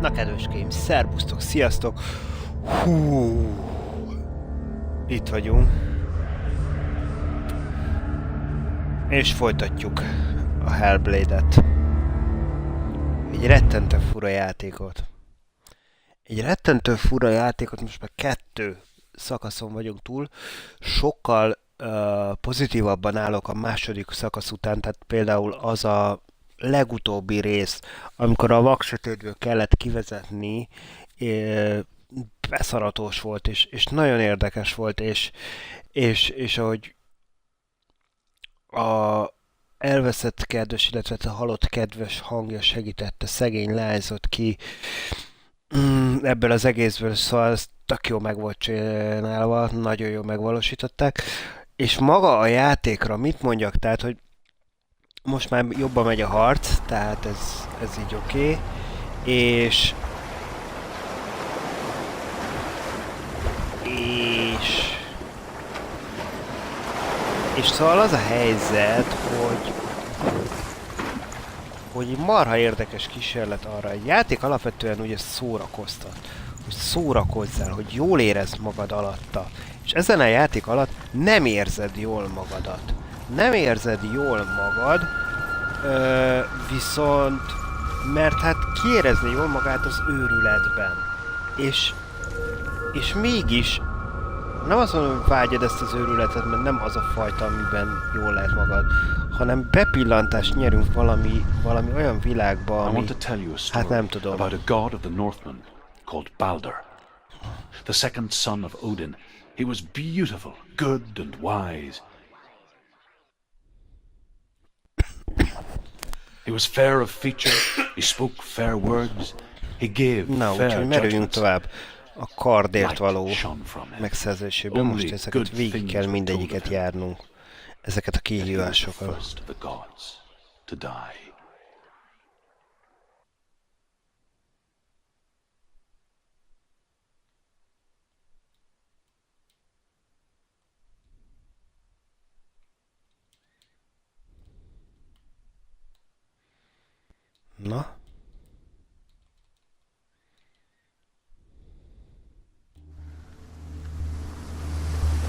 Na kedveskeim, szerbusztok, sziasztok! Hú, itt vagyunk. És folytatjuk a Hellblade-et. Egy rettentő fura játékot. Most már 2 szakaszon vagyunk túl. Sokkal pozitívabban állok a második szakasz után, tehát például az a legutóbbi rész, amikor a sötétből kellett kivezetni, beszaratós volt, és nagyon érdekes volt, és ahogy a elveszett kedves, illetve a halott kedves hangja segítette, szegény leányzott ki ebből az egészből, szóval ez tök jó meg volt csinálva, nagyon jól megvalósították, és maga a játékra mit mondjak, tehát, hogy most már jobban megy a harc, tehát ez így oké. És szóval az a helyzet, hogy marha érdekes kísérlet arra. Egy játék alapvetően ugye szórakoztat, hogy szórakozzál, hogy jól érezd magad alatta. És ezen a játék alatt nem érzed jól magadat. Viszont, mert hát kiérezni jól magát az őrületben. És mégis, nem azt mondom, hogy vágyad ezt az őrületet, mert nem az a fajta, amiben jól lehet magad, hanem bepillantást nyerünk valami olyan világba, ami, hát nem tudom. About a god of the Northmen called Balder. The second son of Odin. He was beautiful, good and wise. He was fair of feature, he spoke fair words, he gave fair judgments. Tovább a kardért való megszerzésében. Most ezeket végig kell mindegyiket járnunk. Ezeket a kihívásokat. Na?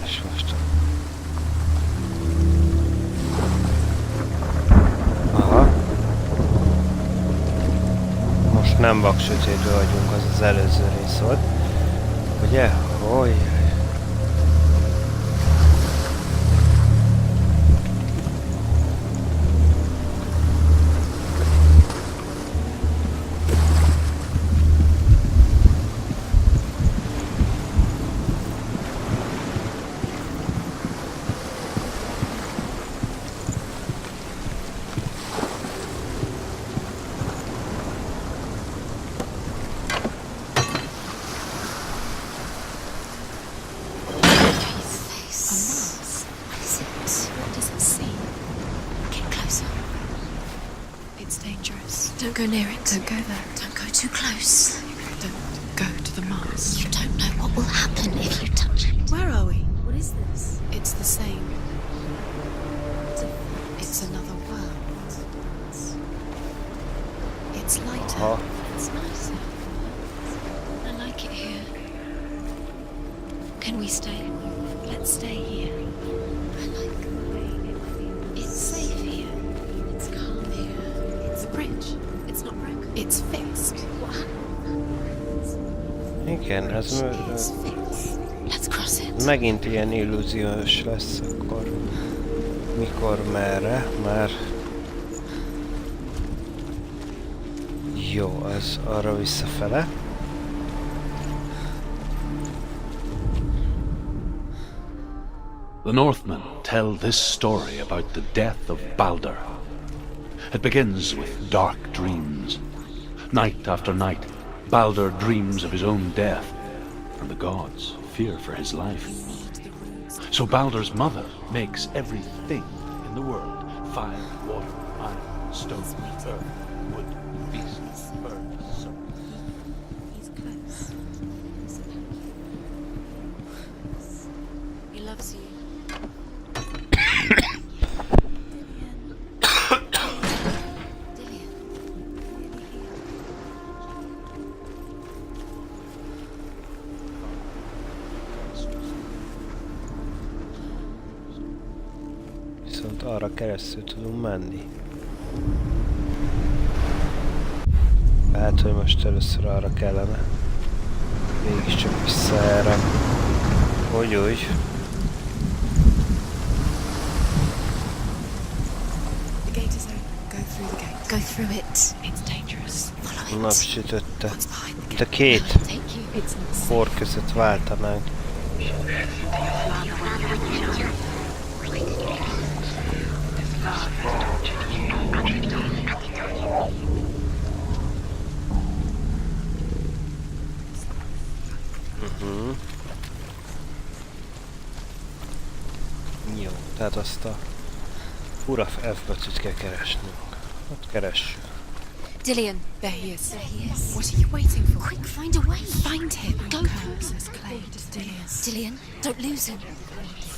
És most... Aha. Most nem sötétben vagyunk, az az előző rész volt. Ugye? Hogy... Don't go near it. Don't go there. Don't go too close. Don't go to the Mars. You don't know what will happen if you touch it. Where are we? What is this? It's the same. It's another world. It's lighter. It's nicer. I like it here. Can we stay? Let's stay here. I like the way it feels. It's safe here. It's calm here. It's a bridge. It's not broken. It's fixed. What happens? Igen, ez Let's cross it. megint ilyen illúziós lesz akkor. Mikor, merre? Már... Jó, az arra visszafele. The Northmen tell this story about the death of Balder. It begins with dark dreams. Night after night, Balder dreams of his own death, and the gods fear for his life. So Balder's mother makes everything in the world: fire, water, iron, stone, earth, wood, beasts, birds, He's close. He loves you. viszont arra keresztül tudunk menni. Hát, hogy most először arra kellene. Mégiscsak vissza erre. Úgy. The gate is open. Go through the gate. Go through it. It's dangerous. Follow it. Napsütötte. What's behind the Mint a gate? két Take you. It's not safe. por között váltanánk. Jó, tehát azt a Fura F betűt kell keresnünk. Hát keressük. Dillian, there he is. There he is. What are you waiting for? Quick, find a way. Find him. Go. Curses claimed Dillian, don't lose him.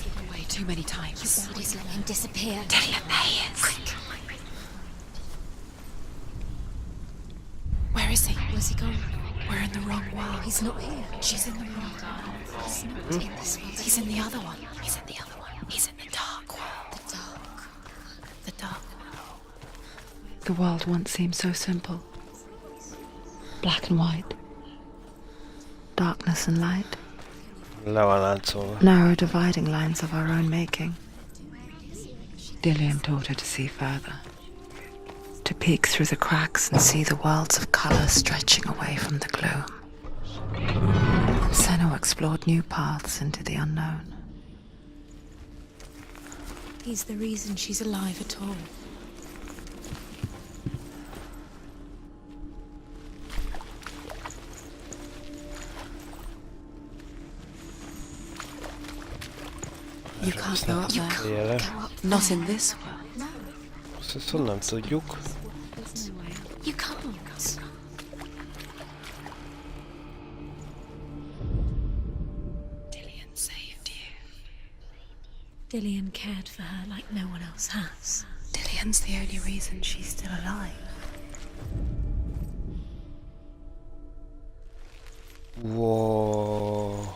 Given away too many times. Somebody's let him disappear. Dillian, there he is. Quick. Where is he? Where's he gone? We're in the wrong world. He's not here. She's in the wrong world. He's not in this one. He's in the other one. He's in the other one. He's in the dark world. The dark. The dark. The world once seemed so simple. Black and white. Darkness and light. Le van láncolva. Narrow dividing lines of our own making. Dillian taught her to see further. To peek through the cracks and see the worlds of colour stretching away from the gloom. Senua explored new paths into the unknown. He's the reason she's alive at all. You can't go up there. Jele. Go up Not there. in this world. No, Ezt honnan tudjuk? there's no way. You can't. Dillian saved you. Dillian cared for her like no one else has. Dillian's the only reason she's still alive. Wow.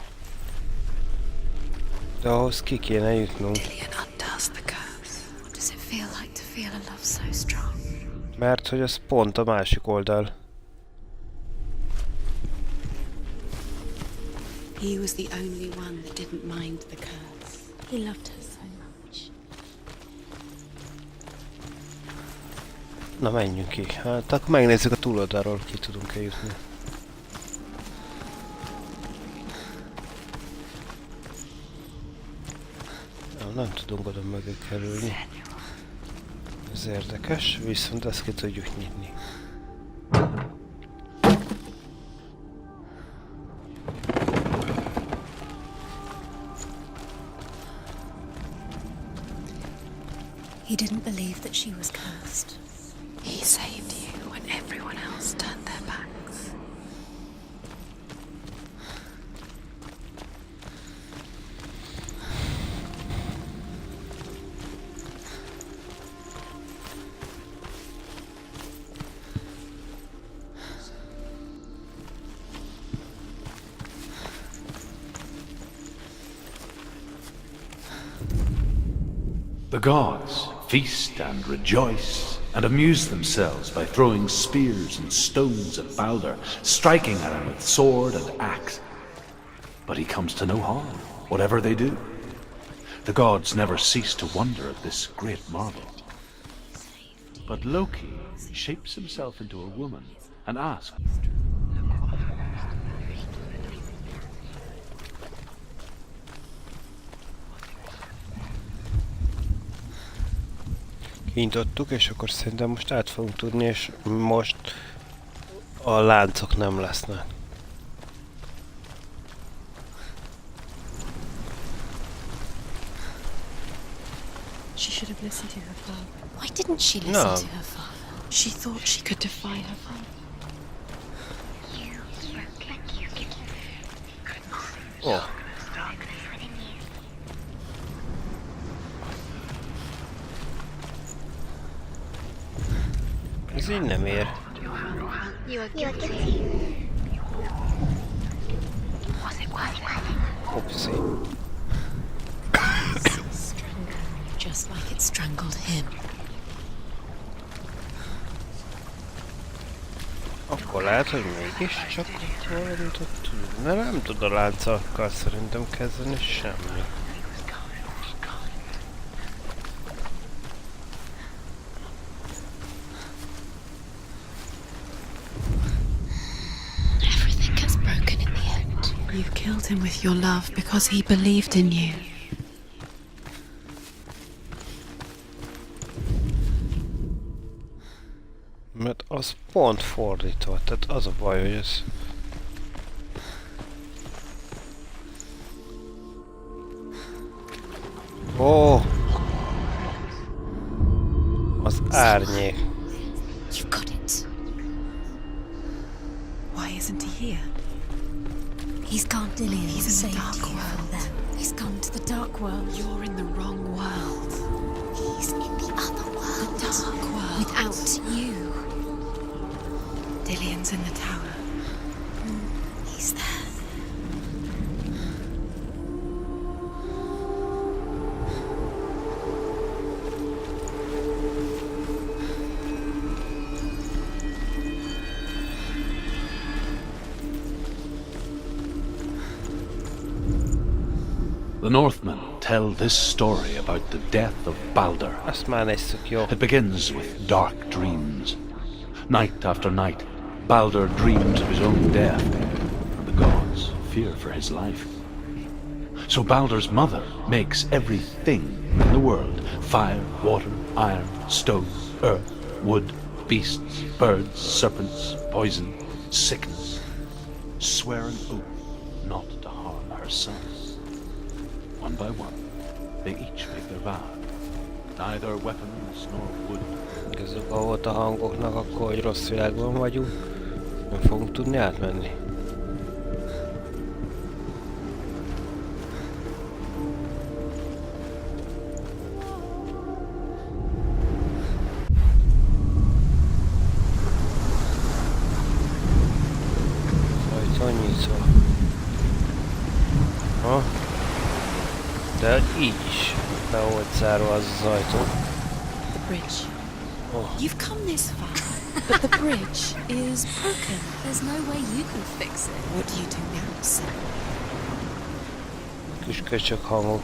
De ahhoz ki kéne jutnunk, Dillian undoes the curse. What does it feel like to feel a love so strong? mert hogy az pont a másik oldal. He was the only one that didn't mind the curse. He loved her so much. Na menjünk ki. Hát akkor megnézzük a túloldalról, ki tudunk-e jutni. Nem tudunk oda mögé kerülni. Ez érdekes, viszont ezt ki tudjuk nyitni. He didn't believe that she was cursed. He saved you when everyone else turned their backs. The gods feast and rejoice and amuse themselves by throwing spears and stones at Balder, striking at him with sword and axe. But he comes to no harm, whatever they do. The gods never cease to wonder at this great marvel. But Loki shapes himself into a woman and asks, Kinyitottuk, és akkor szerintem most át fogunk tudni, és most a láncok nem lesznek. She should have listened to her father. Why didn't she listen No. to her father? She thought she could defy her father. Ó. Ez így nem ér. Upsi. Stronger, just just like it strangled him. Akkor lehet, hogy mégiscsak valamit ott tud. De nem tud a lánccal szerintem kezdeni semmi. Everything gets broken in the end. You killed him with your love because he believed in you. Mert az pont fordítva, tehát az a baj, hogy ez... Ó! Az árnyék. You've got it. Why isn't he here? He's gone. Dillian He's in the saved dark you from world. them. He's gone to the dark world. You're in the wrong world. He's in the other world. The dark world. Without you. Dillian's in the tower. He's there. The Northmen tell this story about the death of Balder. Azt már néztük, jó. It begins with dark dreams. Night after night, Balder dreams of his own death, and the gods fear for his life. So Balder's mother makes everything in the world: fire, water, iron, stone, earth, wood, beasts, birds, serpents, poison, sickness, swear an oath not to harm her sons. One by one, they each make their vow. Neither weapons nor wood. Igazából volt a hangoknak akkor, hogy rossz világban vagyunk. Nem fogunk tudni átmenni. Ajtó nyitva. Ha? De így is be volt zárva az az ajtó. The bridge. Oh. You've come this far, but the bridge is broken. There's no way you can fix it. What do you do now, sir? Kis köcsök hangok.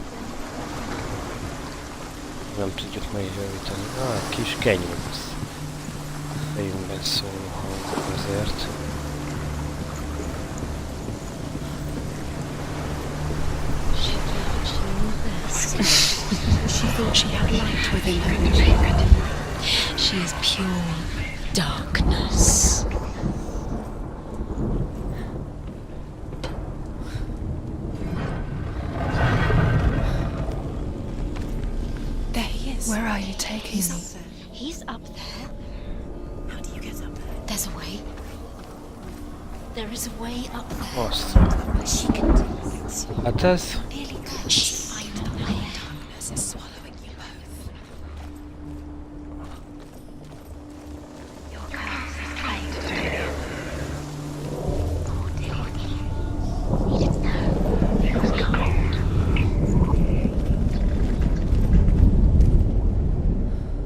Nem tudjuk megjavítani. Kis kenyősz. Fejünkben szóló hangok azért. She thought she had light within her. She is pure darkness. There he is. Where are you taking He's me? up there. He's up there. How do you get up there? There's a way. There is a way up there. Azt. She can do it. Hát ez... Really good. She find the way. Darkness is swallowing you both.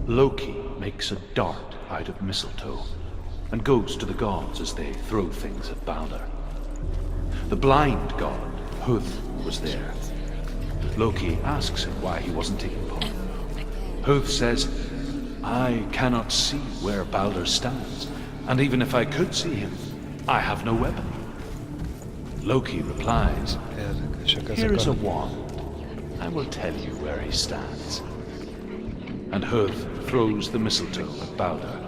Loki makes a dart out of mistletoe and goes to the gods as they throw things at Balder. The blind god, Huth, was there. Loki asks him why he wasn't taking part. Huth says, "I cannot see where Balder stands, and even if I could see him, I have no weapon." Loki replies, Érdekesek ezek "Here is a a... wand. I will tell you where he stands." And Huth throws the mistletoe at Balder.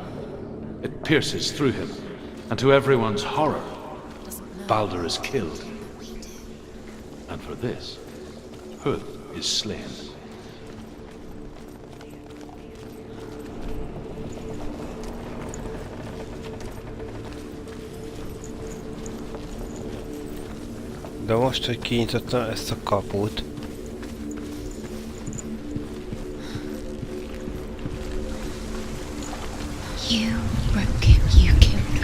It pierces through him, and to everyone's horror, Balder is killed. And for this, Huth is slain. De most, hogy kinyitottam ezt a kaput, You broke him. You killed me.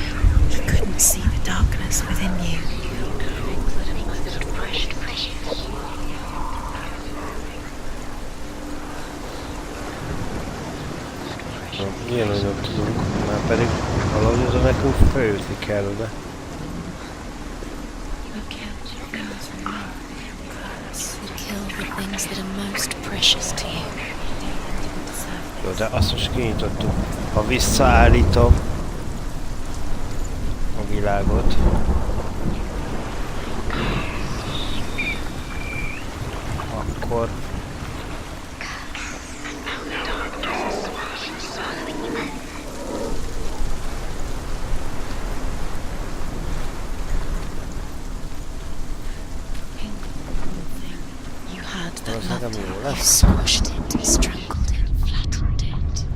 You couldn't see the darkness within you. Ilyen, hogy nem tudunk, már pedig valahogy oda nekünk feljutni kellene. Kill the things that are most precious to you. Jó, de azt most kinyitottuk. Ha visszaállítom a világot, akkor You had that az nekem loved jó you. lesz. Squashed it, strangled it, flattened it.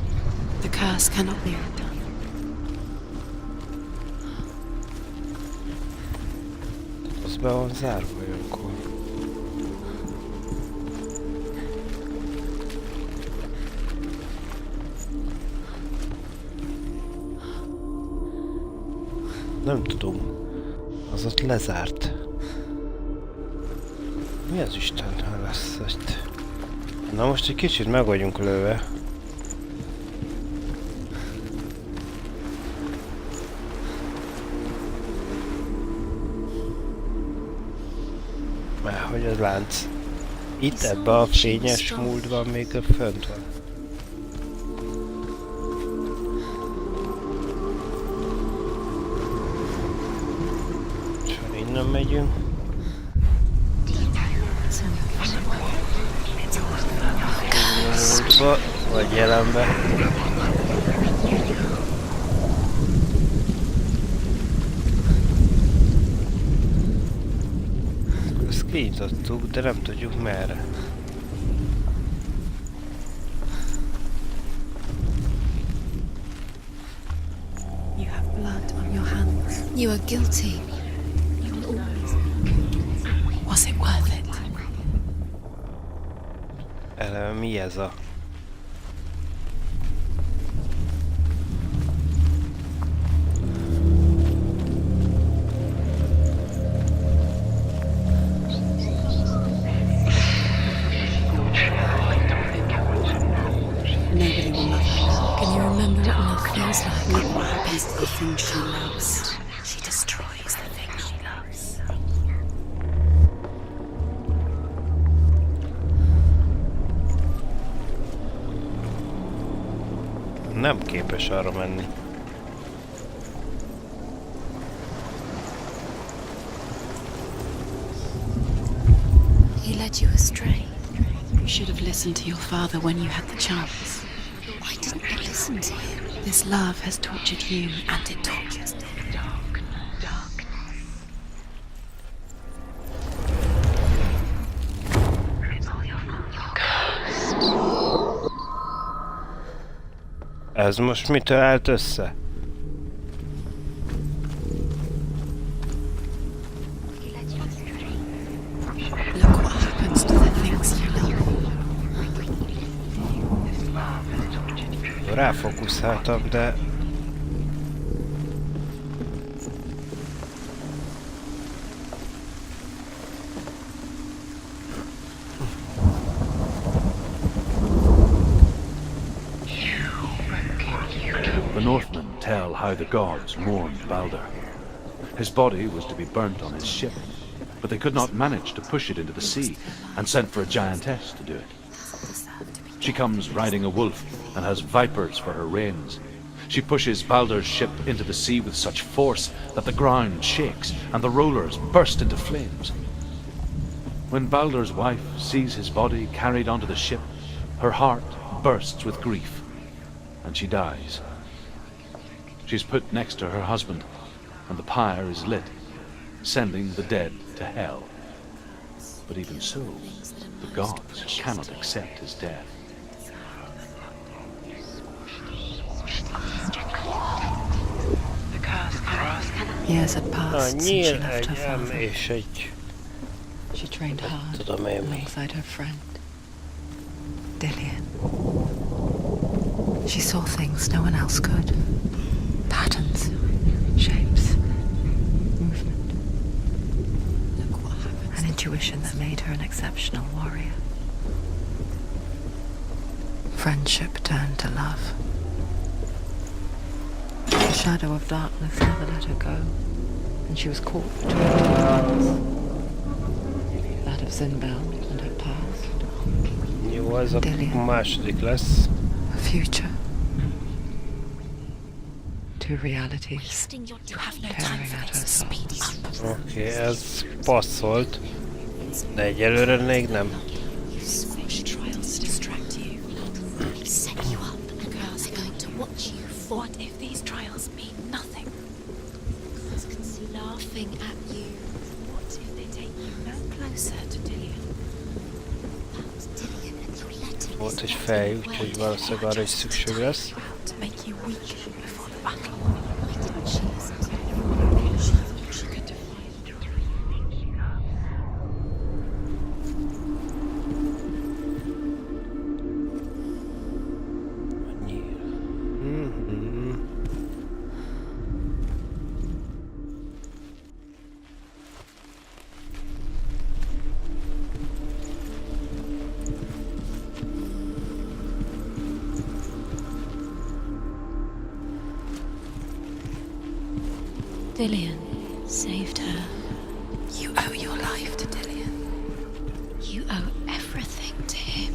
The curse cannot be undone. Az be van zárva olyankor. Nem tudom. Az ott lezárt. Mi az Isten lesz itt? Na most egy kicsit meg vagyunk lőve. Mert hogy az lánc itt ebbe a fényes múltban még fönt van. És ha innen megyünk. Múltba, vagy jelenbe. Ezt kinyitottuk, de nem tudjuk merre. You have blood on your hands. You are guilty. Was it worth it? Eleve mi ez a... Nobody will love her now. Can you remember what love feels like? Look what happens to the thing she loves. She destroys the thing she loves. Nem képes arra menni. He led you astray. You should have listened to your father when you had the chance. Why didn't you listen to him? This love has tortured you, and it tortures them. Ez most mitől állt össze? Look what happens to the things you love. Ráfókuszáltam, de... The Northmen tell how the gods mourned Balder. His body was to be burnt on his ship, but they could not manage to push it into the sea and sent for a giantess to do it. She comes riding a wolf and has vipers for her reins. She pushes Balder's ship into the sea with such force that the ground shakes and the rollers burst into flames. When Balder's wife sees his body carried onto the ship, her heart bursts with grief, and she dies. She's put next to her husband, and the pyre is lit, sending the dead to hell. But even so, the gods cannot accept his death. Years had Na, passed since she nyíl left egy her em father. és egy... She trained hard tudom én mi. alongside her friend, Dillian. She saw things no one else could. Patterns, shapes, movement. Look what happens. An intuition that made her an exceptional warrior. Friendship turned to love. The shadow of darkness never let her go, and she was caught between two worlds. That of Zinbel and her past. Jó, ez a Dillian. második lesz. A future. Two realities Wasting your you have no time tearing for at her this. soul. Speed is Oké, ez passzolt. De egyelőre még nem. you squash trials to distract you. They set you up and they're going to watch you. What if these trials mean nothing? Laughing at you. What if they take you no closer to Dillian? Dillian and you let him. Volt egy fej, úgyhogy valószínűleg arra is szükség lesz. To make you weak before the battle. She could defy you. Mhm. Dillian saved her. You owe your life to Dillian. You owe everything to him.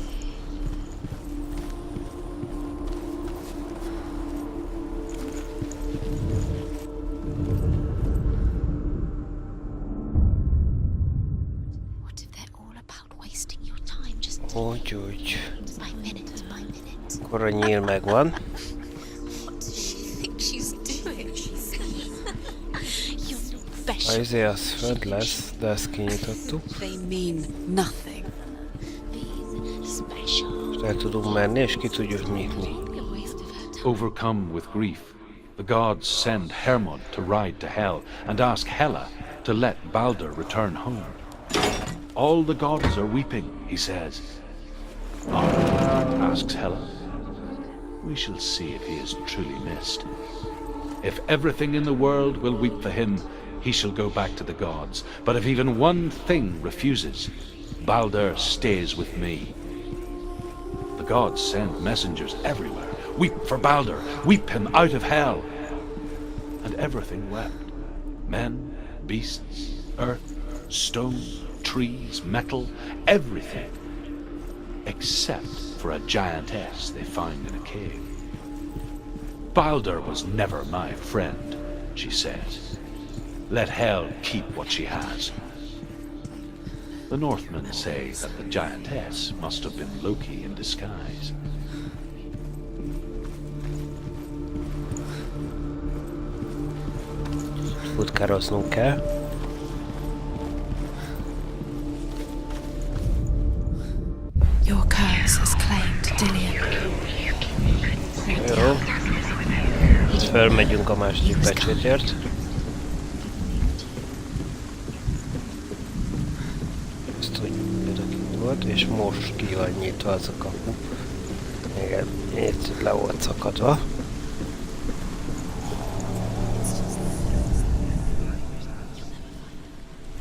What if they're all about wasting your time just Úgy. by minute by minute? Akkor a nyíl megvan. What does she think she's doing? You're not special. A izé az fönt lesz, de ezt kinyitottuk. They mean nothing. Special. El tudunk menni, és ki tudjuk nyitni. A waste of her time. Overcome with grief, the gods send Hermod to ride to Hell and ask Hela to let Balder return home. All the gods are weeping, he says. Asks Hela. We shall see if he is truly missed. If everything in the world will weep for him, he shall go back to the gods. But if even one thing refuses, Balder stays with me. The gods send messengers everywhere. Weep for Balder, weep him out of hell. And everything wept. Men, beasts, earth, stone, trees, metal, everything. Except for a giantess they find in a cave. Balder was never my friend, she says. Let Hel keep what she has. The Northmen say that the giantess must have been Loki in disguise. Futkároznunk kell. Your curse has claimed Dillian. Jó. Fölmegyünk a második pecsétért. Ezt úgy volt, és most ki van nyitva az a kapu. Igen, itt le volt szakadva.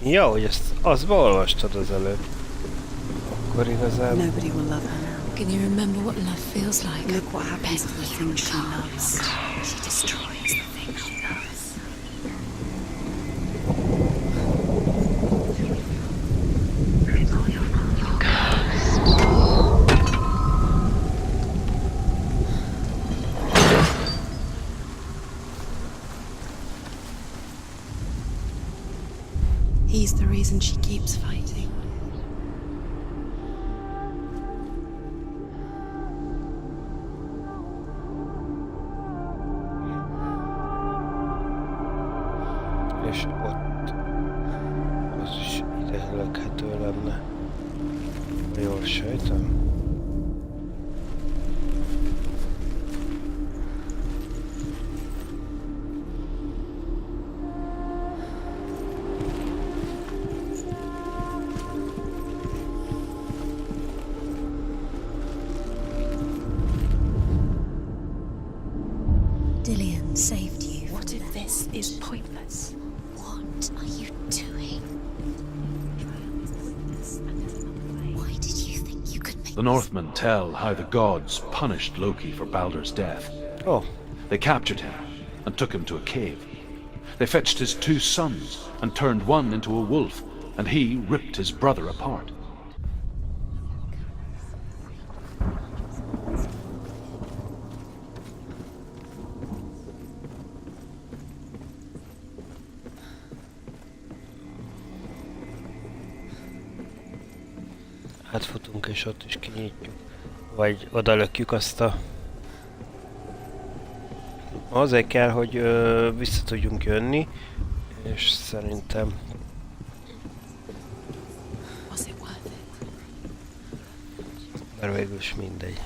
Ja, hogy ezt azt beolvastad az előbb. Akkor igazán... Nobody will love her now. Can you remember what love feels like? Look what happens to the things she loves. She destroys the thing she loves. He's the reason she keeps fighting. És ott... az is ide lökhető lenne. Jól sejtem. Dillian saved you. What if this is pointless? What are you doing? Why did you think you could make The Northmen tell how the gods punished Loki for Balder's death. Ó, They captured him, and took him to a cave. They fetched his 2 sons and turned one into a wolf, and he ripped his brother apart. Átfutunk és ott is kinyitjuk. Vagy odalökjük azt a... Azért kell, hogy vissza tudjunk jönni, és szerintem... Was it worth it? Mert végül is mindegy.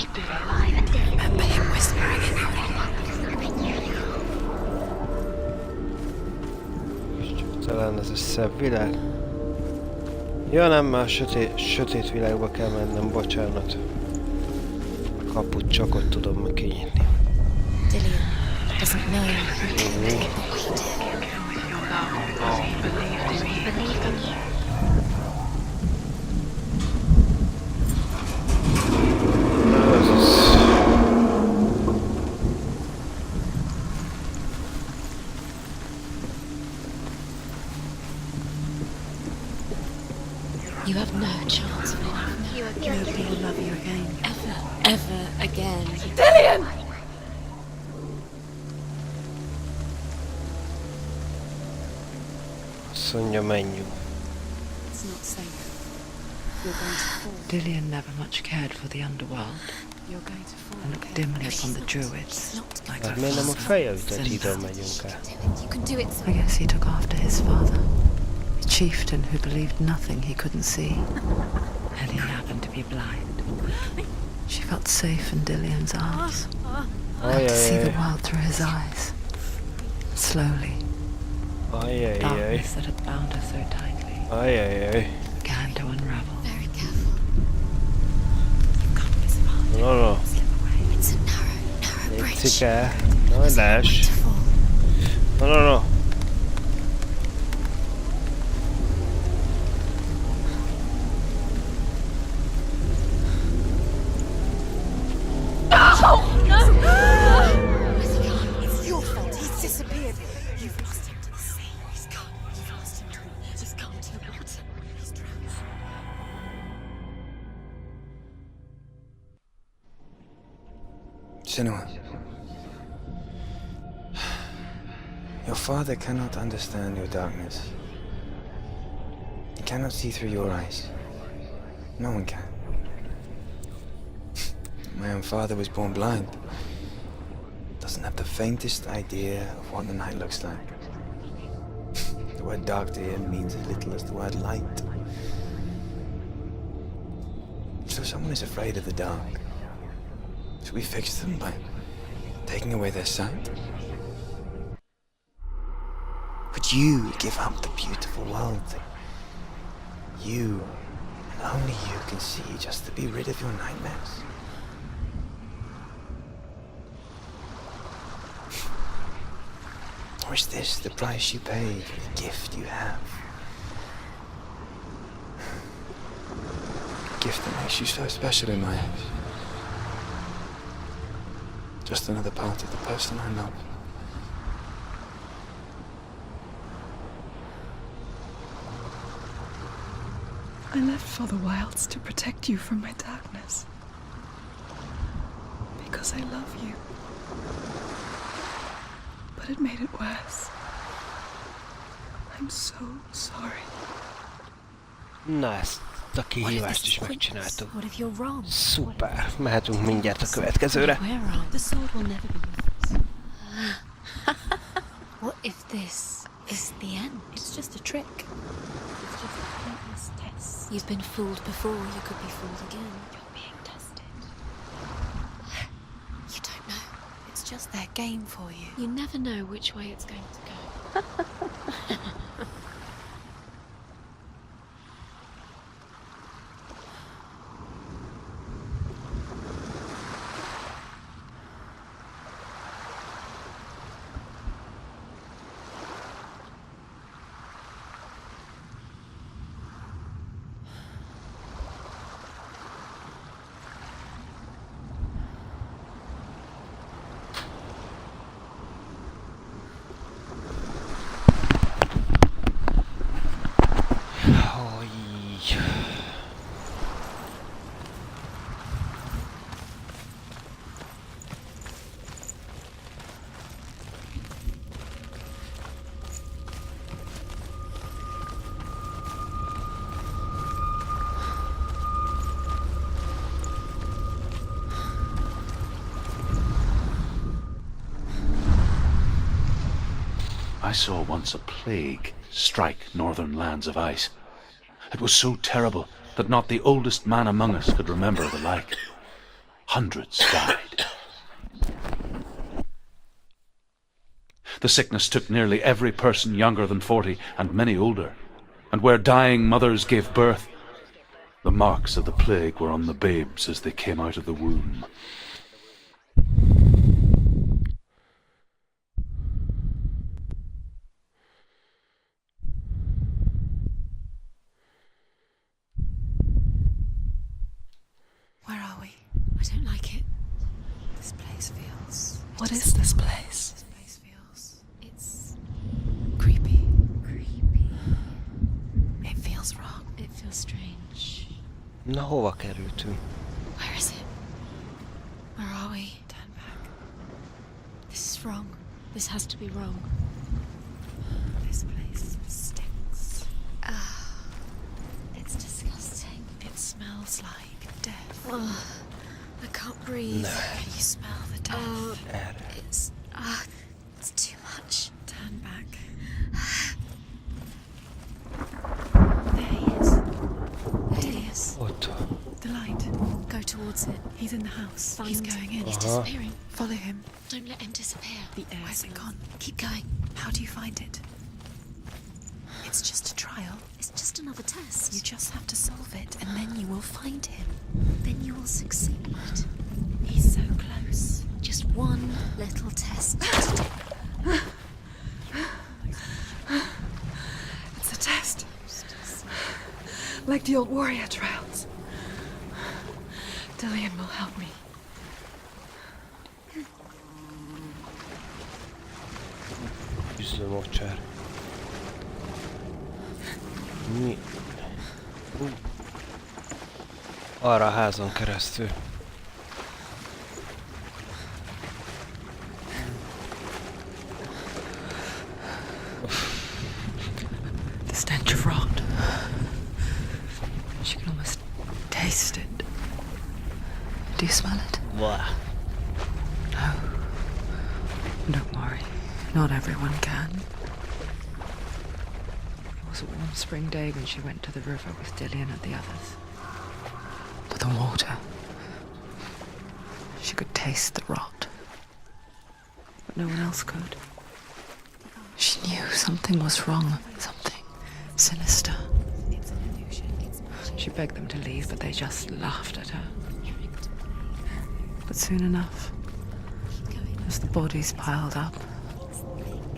Remember him whispering it out loud. Talán ez a szebb világ. Ja nem, már sötét világba kell mennem, bocsánat. A kaput csak ott tudom kinyitni. Dillian doesn't know what we did. He believed in you. You have no chance of love. Nobody will love you again. Ever again. Dillian! Azt mondja, menjünk. It's not safe. You're going to fall. Dillian never much cared for the underworld You're going to fall. and looked dimly upon the druids like Hát her miért nem a father, feje ütött, Senua. idő megyünk el? You can do it. I guess he took after his father, a chieftain who believed nothing he couldn't see, and he happened to be blind. She felt safe in Dillian's arms, to see the Ajajaj, world through his eyes. Slowly, ajajaj, darkness that had bound her so tightly ajajaj. began to unravel. Very careful. You've come this far. No. Slip away. It's a narrow bridge. Létszik-e? There's Nagy no way láss. to fall. No. It's your fault. He's disappeared. You've lost him to the sea. He's gone. You've lost him to him. He's gone to the water. He's drowned. Senua, your father cannot understand your darkness. He cannot see through your eyes. No one can. My own father was born blind. Doesn't have the faintest idea of what the night looks like. The word dark to him means as little as the word light. So someone is afraid of the dark. Should we fix them by taking away their sight? Would you give up the beautiful world that you and only you can see just to be rid of your nightmares? Or is this the price you pay for the gift you have? A gift that makes you so special in my eyes. Just another part of the person I love. I left for the wilds to protect you from my darkness. Because I love you. But it made it worse. I'm so sorry. Na, ezt a What if kihívást this is is pointless? megcsináltuk. What if you're wrong? Szuper, mehetünk mindjárt a következőre. We're wrong. The sword will never be yours. What if this is the end? It's just a trick. It's just a pointless test. You've been fooled before, you could be fooled again. You're being tested. You don't know. It's just their game for you. You never know which way it's going to go. I saw once a plague strike northern lands of ice. It was so terrible that not the oldest man among us could remember the like. Hundreds died. The sickness took nearly every person younger than 40 and many older, and where dying mothers gave birth, the marks of the plague were on the babes as they came out of the womb. Where are we? I don't like it. This place feels... What is this place? This place feels... It's... creepy. Creepy. It feels wrong. It feels strange. Na, hova kerültünk? Where is it? Where are we? Turn back. This is wrong. This has to be wrong. This place stinks. It's disgusting. It smells like death. I can't breathe. No. Can you smell the death? Erről. It's too much. Turn back. There he is. There he is. Ott. The light. Go towards it. He's in the house. He's going in. He's Uh-huh. disappearing. Follow him. Don't let him disappear. The air Where's it smells. gone? Keep going. How do you find it? It's just a trial. It's just another test. You just have to solve it, and then you will find him. Then you will succeed. He's so close. Just one little test. It's a test. Like the old warrior trials. Dillian will help me. Üzőmocsár. Mi? Arra a házon keresztül. The stench of rot. She can almost taste it. Do you smell it? Blah. No. Don't worry. Not everyone can. It was a warm spring day when she went to the river with Dillian and the others. But the water... She could taste the rot. But no one else could. She knew something was wrong. Something sinister. It's an illusion. It's magic. She begged them to leave, but they just laughed at her. But soon enough, as the bodies piled up,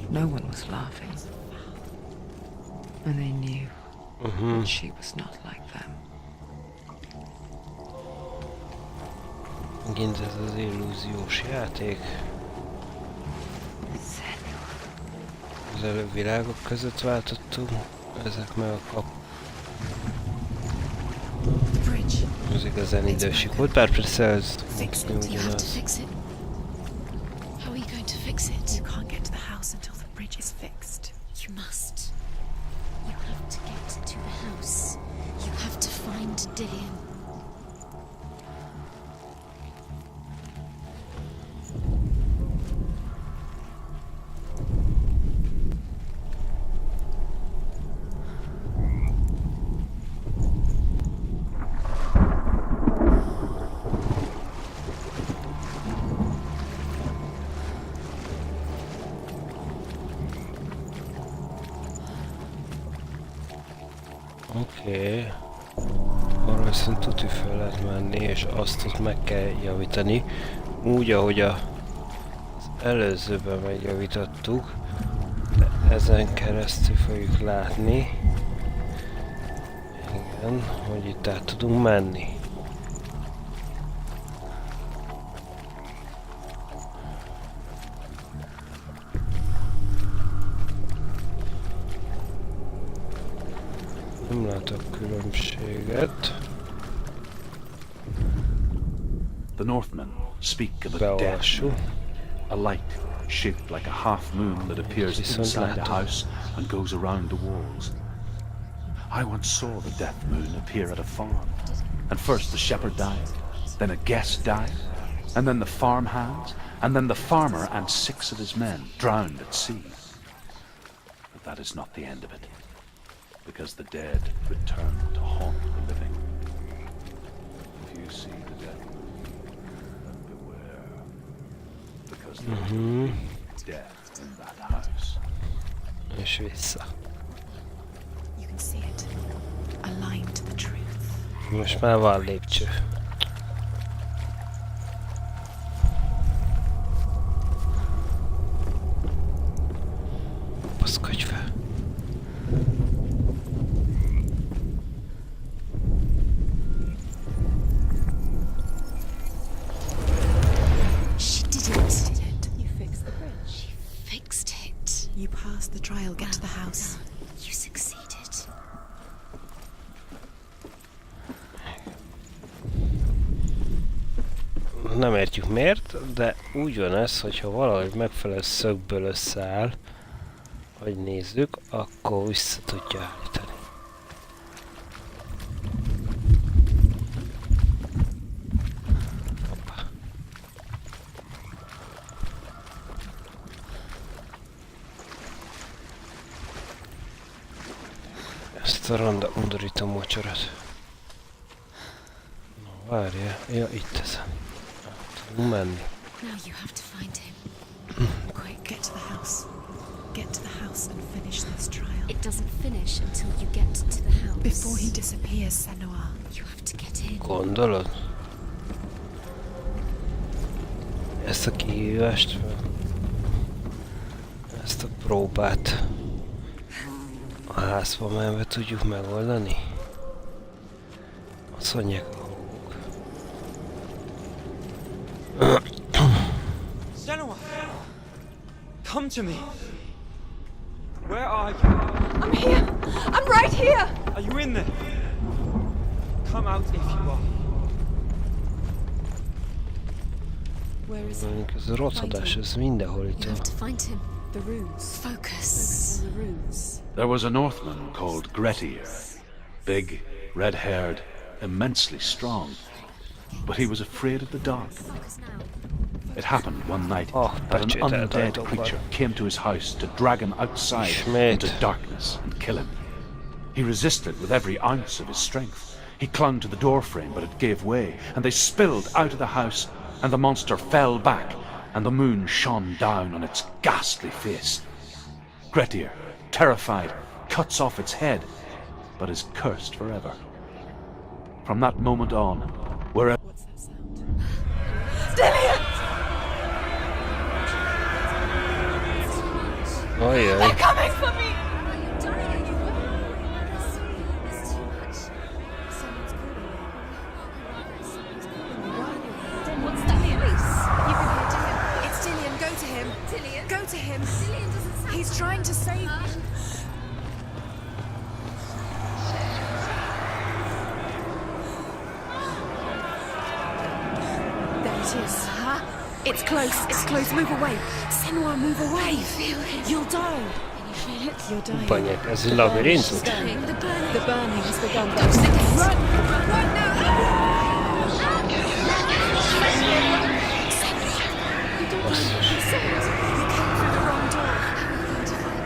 no one was laughing. And they knew that she was not like them. Megint ez az illúziós játék. Az előbb világok között váltottunk, ezek meg a kap. The bridge. Az igazán idősik volt, bár persze ez Fix it. You have to ugyanaz. fix it. How are you going to fix it? You can't get to the house until the bridge is fixed. You must. You have to get to the house. You have to find Dillian. Oké. Arra viszont tuti fel lehet menni, és azt ott meg kell javítani. Úgy, ahogy az előzőben megjavítottuk. De ezen keresztül fogjuk látni. Igen, hogy itt át tudunk menni. Nem látok különbséget. The Northmen speak of a death Beolvassuk. moon, a light shaped like a half moon that appears Viszont inside a látom. house and goes around the walls. I once saw the death moon appear at a farm, and first the shepherd died, then a guest died, and then the farm hands, and then the farmer and 6 of his men drowned at sea. But that is not the end of it, because the dead return to haunt the living. If you see the dead, then beware, because there will be death in that house. És vissza. You can see it. Aligned to the truth. Most már van lépcső. Baszkodj fel. She did it. You fixed the bridge. She fixed it. You passed the trial. Get to the house. You succeeded. Nem értjük miért, de úgy van ez, hogyha valahogy megfelelő szögből összeáll, hogy nézzük, akkor vissza tudja állítani. Hoppá. Ezt a ronda undorító mocsorat. Na, várja, ja, itt ez. Menni. Now you have to find him. Quick, get to the house. Get to the house and finish this trial. It doesn't finish until you get to the house. Before he disappears, Senua. You have to get in. Gondolod? Ezt a kihívást, ezt a próbát a házba menve tudjuk megoldani? Azt mondják a hangok. Senua! Come to me! Where are you? I'm here! I'm right here! Are you in there? Come out if you are. Where is he? Mondjuk ez a rothadás, ez mindenhol itt You van. have to find him. The runes. Focus. On the runes. There was a Northman called Grettir, big, red-haired, immensely strong, but he was afraid of the dark. Focus now. It happened one night Oh, that an becsét undead eltartom creature van. came to his house to drag him outside Ismét. into darkness and kill him. He resisted with every ounce of his strength. He clung to the doorframe, but it gave way, and they spilled out of the house, and the monster fell back, and the moon shone down on its ghastly face. Grettir, terrified, cuts off its head, but is cursed forever. From that moment on, wherever What's that sound? Ajaj. They're coming for me! You're dying. It's too much. Someone's calling you. What's that voice? You can hear Dillian. It's Dillian. Go to him. Dillian? Go to him. Dillian doesn't sound... He's trying to save you. There it is. It's close. It's close. Move away. Senua, move away. Feel it. You'll die. Can you feel it? You're dying. Banyák, ez egy labirintus. The burning. The burning has begun. Close the gate. Run! Run now!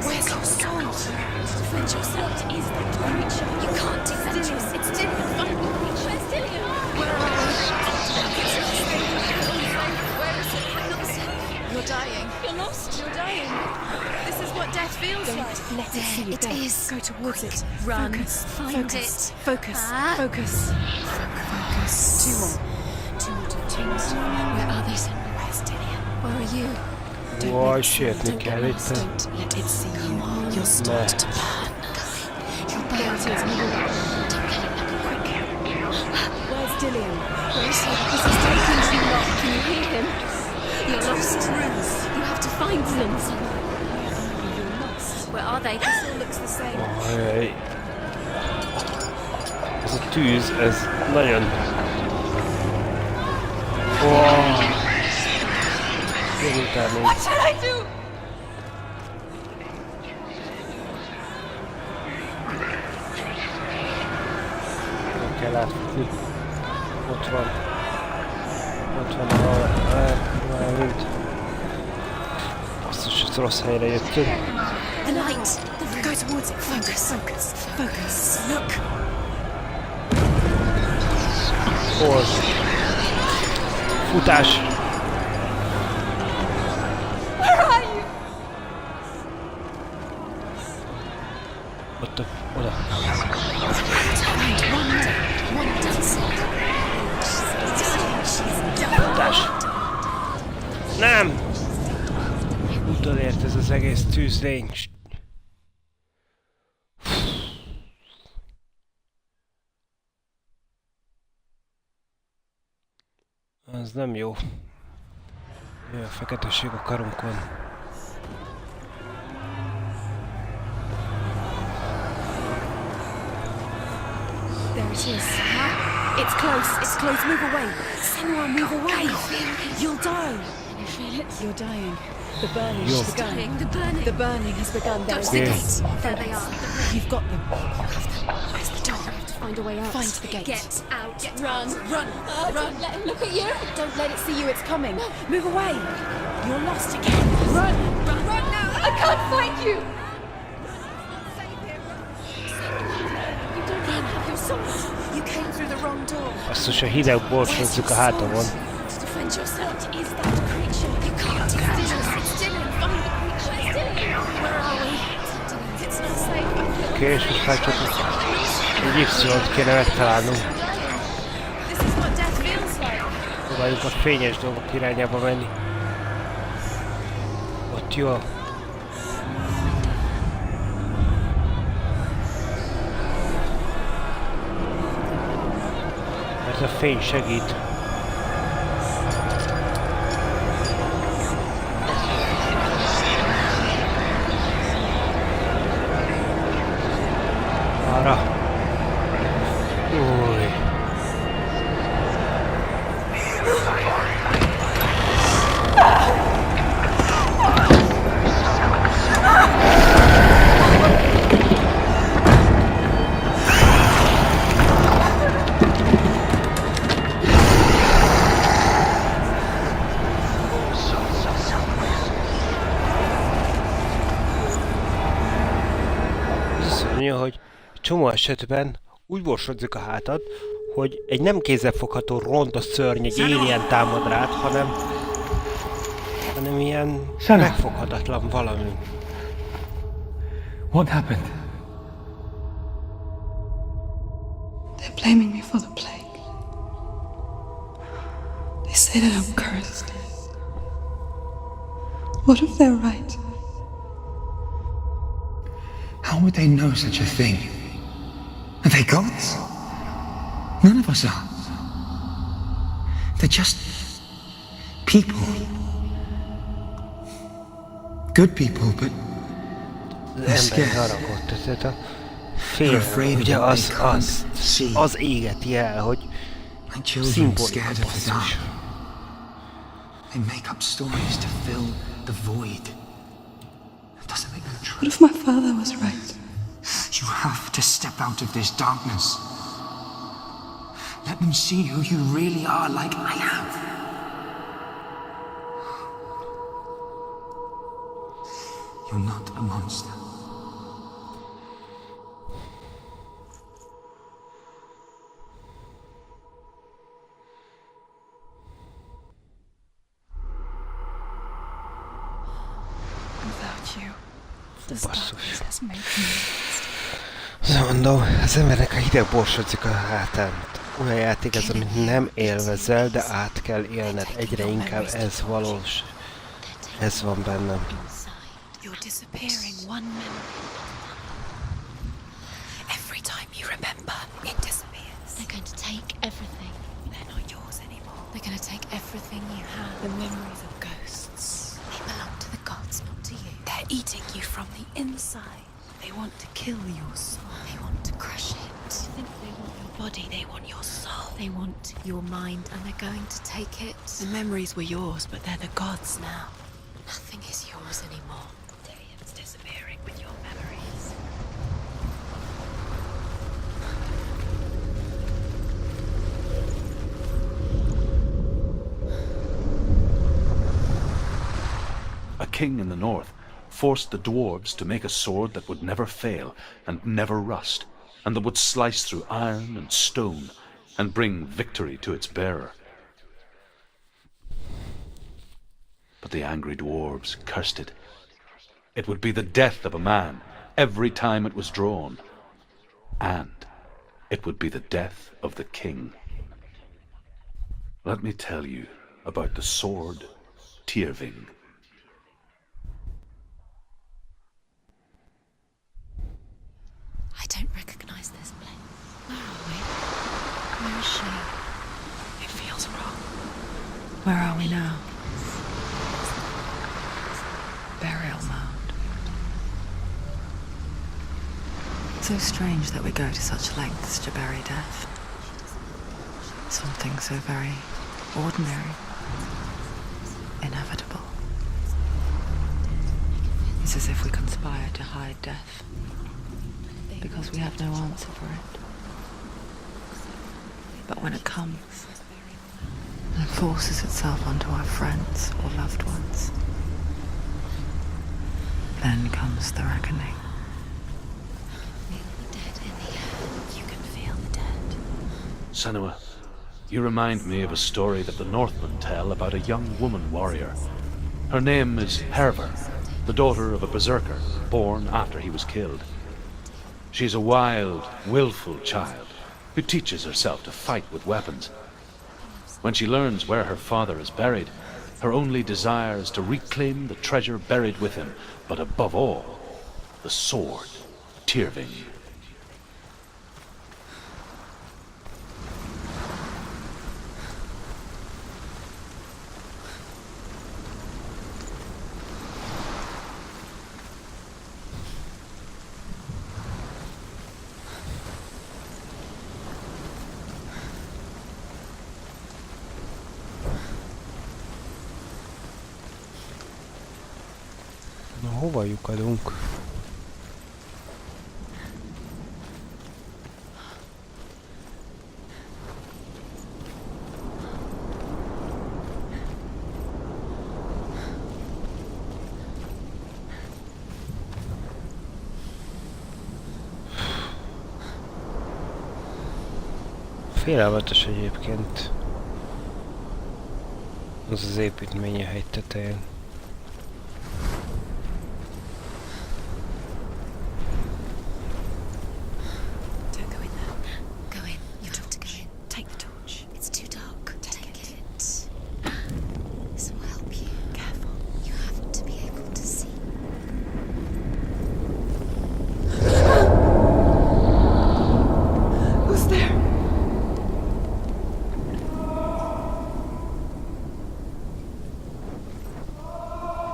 Where's your sword? Defend yourself. What is that creature? You can't defend yourself. It's Dillian. Find me. Where's Dillian? Where are you? Where is it? I'm not safe. You're dying. You're lost. You're dying. This is what death feels like. Let it see you. It There. is. Go towards it. Run. Focus. Find Focus. it. Focus. Ah. Focus. Focus. Two more. Two more. Where are they? Where's Dillian? Where are you? Vaj, sietni kell itt. Don't let it see you. You'll start to burn. You'll burn. There it is. Move away. Quick. Where's Dillian? Where is he? This is taking too long. Can you hear him? You're lost. You have to find them. You're lost. Where are they? This all looks the same. Ajaj. Ez a tűz, ez nagyon... Wow. What shall I do? Nem kell átfutni. Ott van. Ott van a elvült. Basszus, hogy rossz helyre jöttünk. The light. Go towards it. Focus. Look. Hol? Futás! Ott oda. Futás! Nem! Utolért ez az egész tűzlény. Ez nem jó. Jön a feketeség a karunkon. There it is. It's close. Move away. Senua, move away. You'll die. Can you feel it? You're dying. The burning has begun. The burning has begun. There's the gates. There they are. You've got them. Where's the door? I have to find a way out. Find the gate. Get out. Run. Don't let him look at you. Don't let it see you. It's coming. Move away. You're lost again. Run now. I can't find you. You don't have your sword. You came through the wrong door. Basszus, a hideg borsodzik a hátamon. Defend yourself. What is that creature? You can't do that. Sit still and find the creature. Where are we? It's not safe. Oké, és most már csak egy Y-t kéne megtalálnunk. This is what death feels like. Próbáljuk a fényes dolgok irányába menni. Ott jó. Mert a fény segít. Arra. Új. Hogy csomó esetben úgy borsodzik a hátad, hogy egy nem kézzelfogható ronda szörny, egy alien támad rád, hanem ilyen megfoghatatlan valami. What happened? They're blaming me for the plague. They say that I'm cursed. What if they're right? How would they know such a thing? Are they gods? None of us are. They're just people. Good people, but they're scared. Tehát a fél, ugye az égeti el, hogy My children szimbólika scared of the dark. basszus. They make up stories to fill the void. It doesn't make them true. What if my father was right? You have to step out of this darkness. Let them see who you really are, like I have. You're not a monster. Without you, this Basszus. darkness has made me lost. Azt mondom, az embernek a hideg borsodzik a hátán. Olyan játék ez, amit nem élvezel, de át kell élned. Egyre inkább ez valós. Ez van bennem. You're disappearing one memory. Every time you remember, it disappears. They're going to take everything. They're not yours anymore. They're going to take everything you have. The memories of ghosts. They belong to the gods, not to you. They're eating you from the inside. They want to kill your soul. They want to crush it. I think they want your Body, they want your soul. They want your mind, and they're going to take it. The memories were yours, but they're the gods now. Nothing is yours anymore. Dillian's disappearing with your memories. A king in the north forced the dwarves to make a sword that would never fail and never rust, and that would slice through iron and stone and bring victory to its bearer. But the angry dwarves cursed it. It would be the death of a man every time it was drawn, and it would be the death of the king. Let me tell you about the sword Tyrving. I don't recognize this place. Where are we? Where is she? It feels wrong. Where are we now? Burial mound. So strange that we go to such lengths to bury death. Something so very ordinary, inevitable. It's as if we conspire to hide death, because we have no answer for it. But when it comes, and forces itself onto our friends or loved ones, then comes the reckoning. Feel the dead in the air. You can feel the dead. Senua, you remind me of a story that the Northmen tell about a young woman warrior. Her name is Herver, the daughter of a berserker, born after he was killed. She's a wild, willful child who teaches herself to fight with weapons. When she learns where her father is buried, her only desire is to reclaim the treasure buried with him, but above all, the sword, Tyrving. Na, hova lyukadunk? Félelmetes egyébként. Az építmény a hegy tetején. Don't go in there. Go in. You have to go in. Take the torch. It's too dark. Take it. This will help you. Careful. You have to be able to see. Who's there?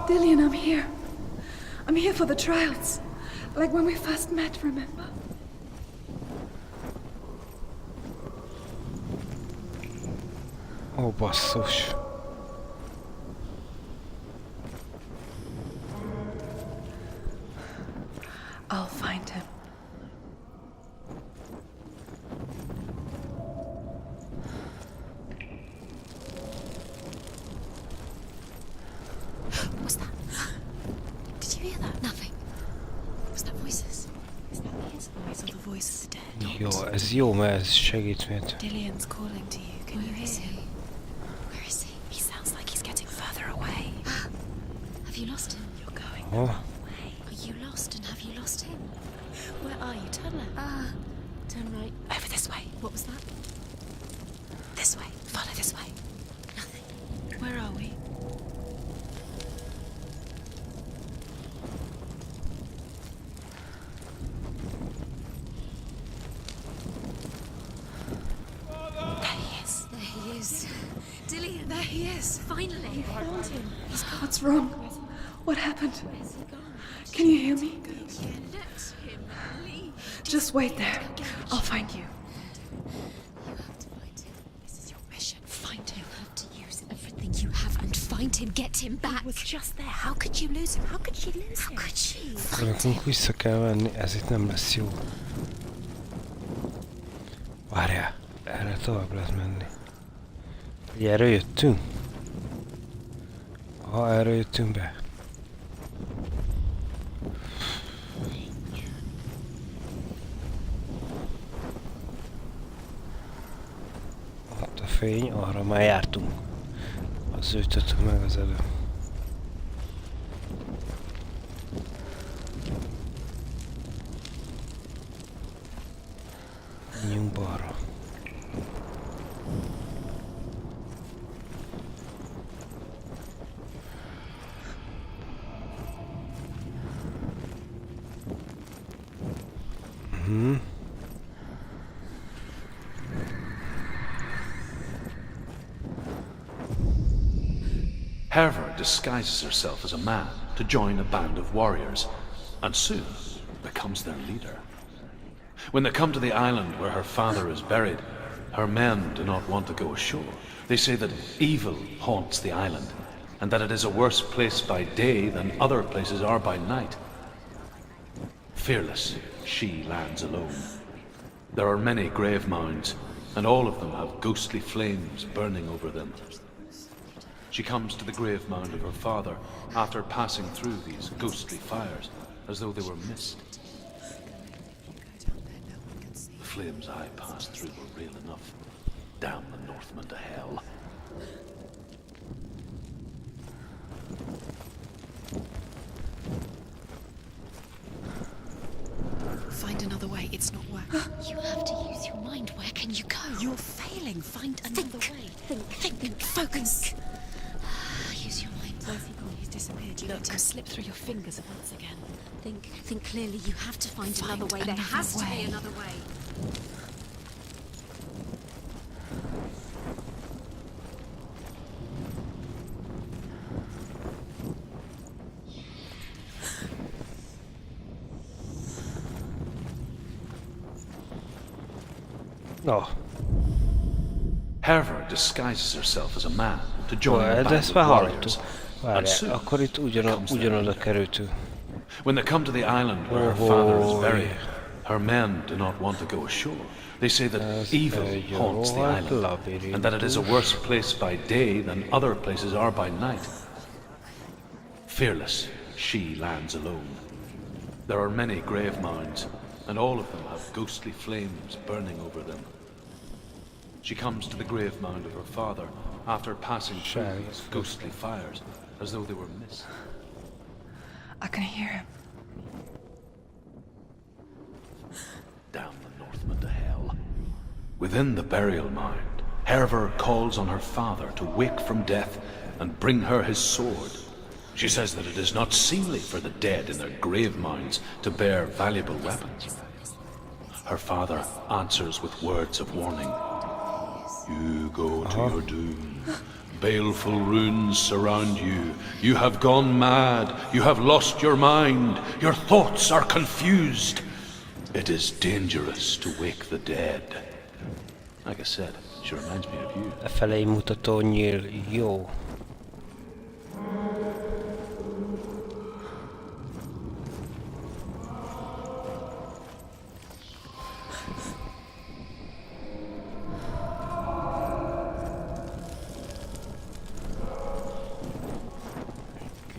Dillian, I'm here. I'm here for the trials. Like when we first met, remember? Ó, basszus. I'll find him. What was that? Did you hear that? Nothing. Was that voices? Is that his voice or the voice of the dead? Jó, ez jó, mert ez segít miért. Dillian's calling to you. Can you hear him? Where is he? He sounds like he's getting further away. Have you lost him? You're going the Oh. wrong way. Are you lost and have you lost him? Where are you? Turn left. Turn right. Over this way. What was that? This way. Follow this way. Nothing. Where are we? There he is. There he is. Dillian. There he is. Finally. I found him. He's gone. What's wrong? What happened? Where's he gone? Can you hear me? Let him leave. Just wait there. I'll find you. You have to find him. This is your mission. Find him. You have to use everything you have and find him. Get him back. He was just there. How could you lose him? How could she lose him? How could she? Nekünk vissza kell venni, ez itt nem lesz jó. Várjál, erre tovább lehet menni. Ugye erről jöttünk? Ha erről jöttünk be. fény, arra már jártunk. Az ütöttük meg az előbb. Menjünk balra. Herver disguises herself as a man to join a band of warriors, and soon becomes their leader. When they come to the island where her father is buried, her men do not want to go ashore. They say that evil haunts the island, and that it is a worse place by day than other places are by night. Fearless, she lands alone. There are many grave mounds, and all of them have ghostly flames burning over them. She comes to the grave mound of her father after passing through these ghostly fires, as though they were mist. The flames I passed through were real enough. Damn the Northmen to hell. Find another way. It's not working. You have to use your mind. Where can you go? You're failing. Find another way. Think. Focus. Use your mind. Where's he gone? He's disappeared. You let him slip through your fingers once again. Think clearly. You have to find another way. There has to be another way. No. Herver disguises herself as a man to join a De band ezt of már warriors, hallottuk. and Várjál, soon akkor itt ugyanoda kerültünk. when they come to the island where her father is buried, her men do not want to go ashore. They say that evil haunts the island, and that it is a worse place by day than other places are by night. Fearless, she lands alone. There are many grave mounds, and all of them have ghostly flames burning over them. She comes to the grave mound of her father after passing through these ghostly fires, as though they were mist. I can hear him. Damn the Northmen to hell. Within the burial mound, Herver calls on her father to wake from death and bring her his sword. She says that it is not seemly for the dead in their grave mounds to bear valuable weapons. Her father answers with words of warning. You go to your doom. Baleful runes surround you. You have gone mad. You have lost your mind. Your thoughts are confused. It is dangerous to wake the dead. Like I said, she reminds me of you. A felé mutató nyíl, jó.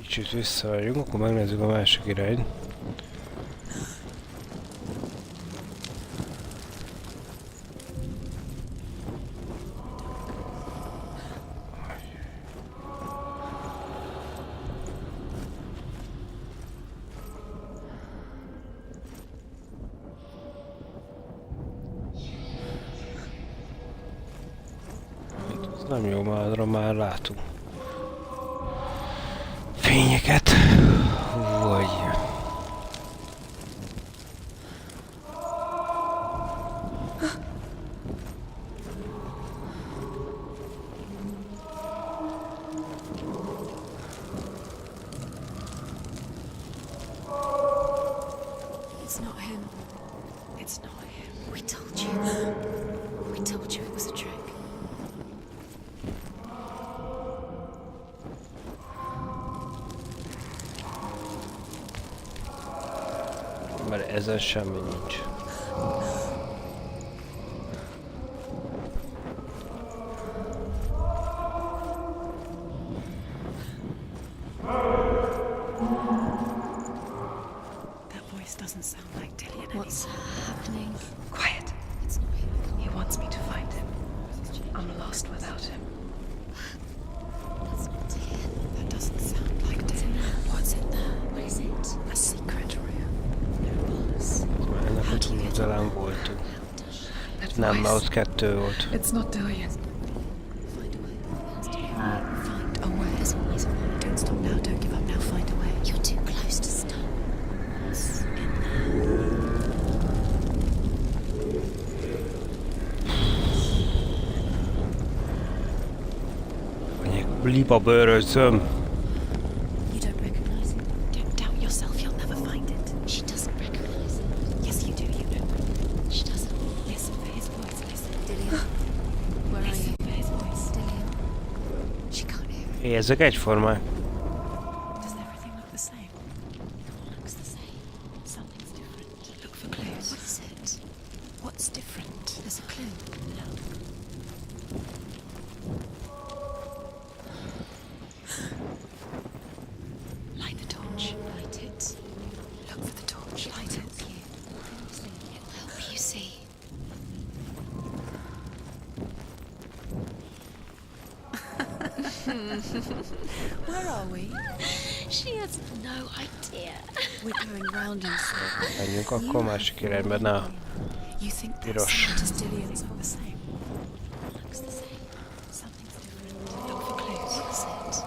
Kicsit visszavágyunk, akkor megnézzük a másik irányt. Ez nem jó, már látunk fényeket, vagy... It's not him. It's not him. We told you. We told you it was a trick. Mert ezen semmi nincs. That voice doesn't sound like Dillian What's happening? Quiet. It's not him. He wants me to find him. I'm lost without him. That's not dear. That doesn't sound like dear. What's in there? What is it? A secret room. There was. Ennek a túloldalán voltunk. Nem, mert ott 2 volt. It's not Dillian. Find a way. Find a way. There's always a way. Don't stop now. Don't give up now. Find a way. You're too close to stop. What's in there? Liba bőrözöm. You don't recognize it. Don't doubt yourself. You'll never find it. She doesn't recognize it. Yes, you do. You know. She doesn't. Listen for his voice. Listen, Dillian. Where are you? For his voice, Dillian. She can't hear it. Ezek egyformák. Does everything look the same? It all looks the same. Something's different. Look for clues. What is it? What's different? There's a clue. No. Light the torch. Light it. Look for the torch. Light it. It'll help you see. Where are we? She has no idea. We're going round in circles. Menjünk akkor másik irányba, na. You think that's Piros. just Dillian's all the same? Looks the same. Something's different. Look for clues. What is it?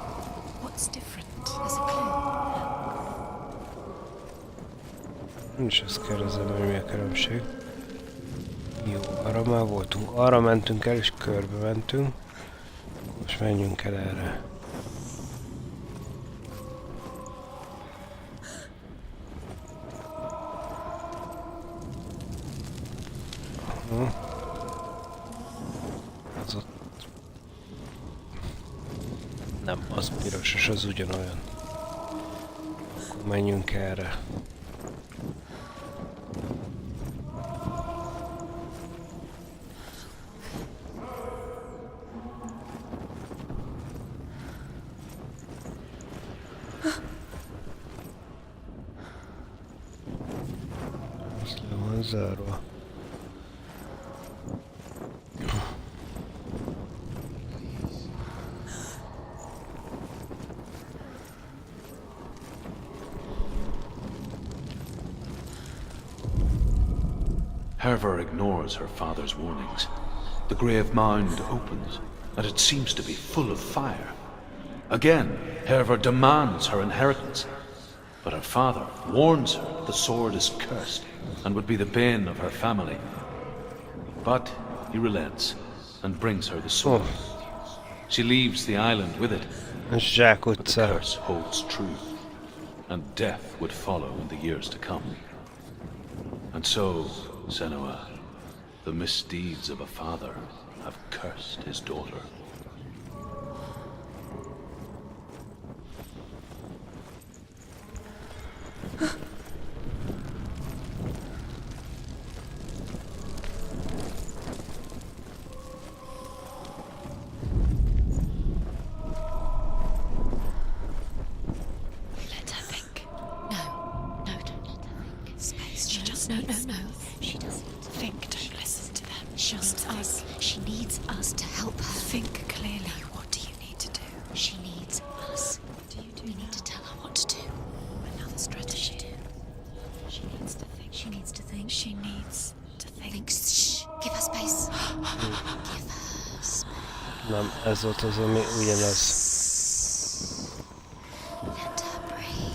What's different? There's a clue. Nincs azt kérdezem, hogy mi a különbség. Jó, arra már voltunk. Arra mentünk el és körbe mentünk. Most menjünk el erre. Az ott... Nem, az piros és az ugyanolyan. Akkor menjünk erre. Ez le van zárva. Herva ignores her father's warnings. The grave mound opens, and it seems to be full of fire. Again, Herva demands her inheritance, but her father warns her the sword is cursed and would be the bane of her family. But he relents and brings her the sword. She leaves the island with it, És but the zsákutca. curse holds true, and death would follow in the years to come. And so, Senua, the misdeeds of a father have cursed his daughter. Let her think. No. No, don't let her think. Space. She just... No. She doesn't think. Don't listen to them. She needs us. She needs us to help her. Think clearly. What do you need to do? She needs us. What do you do? We need to tell her what to do. Another strategy. She needs to think. She needs to think. She needs to think. Shh. Give her space. Give her space. Nem, ez volt az, ami ugyanaz. Let her breathe.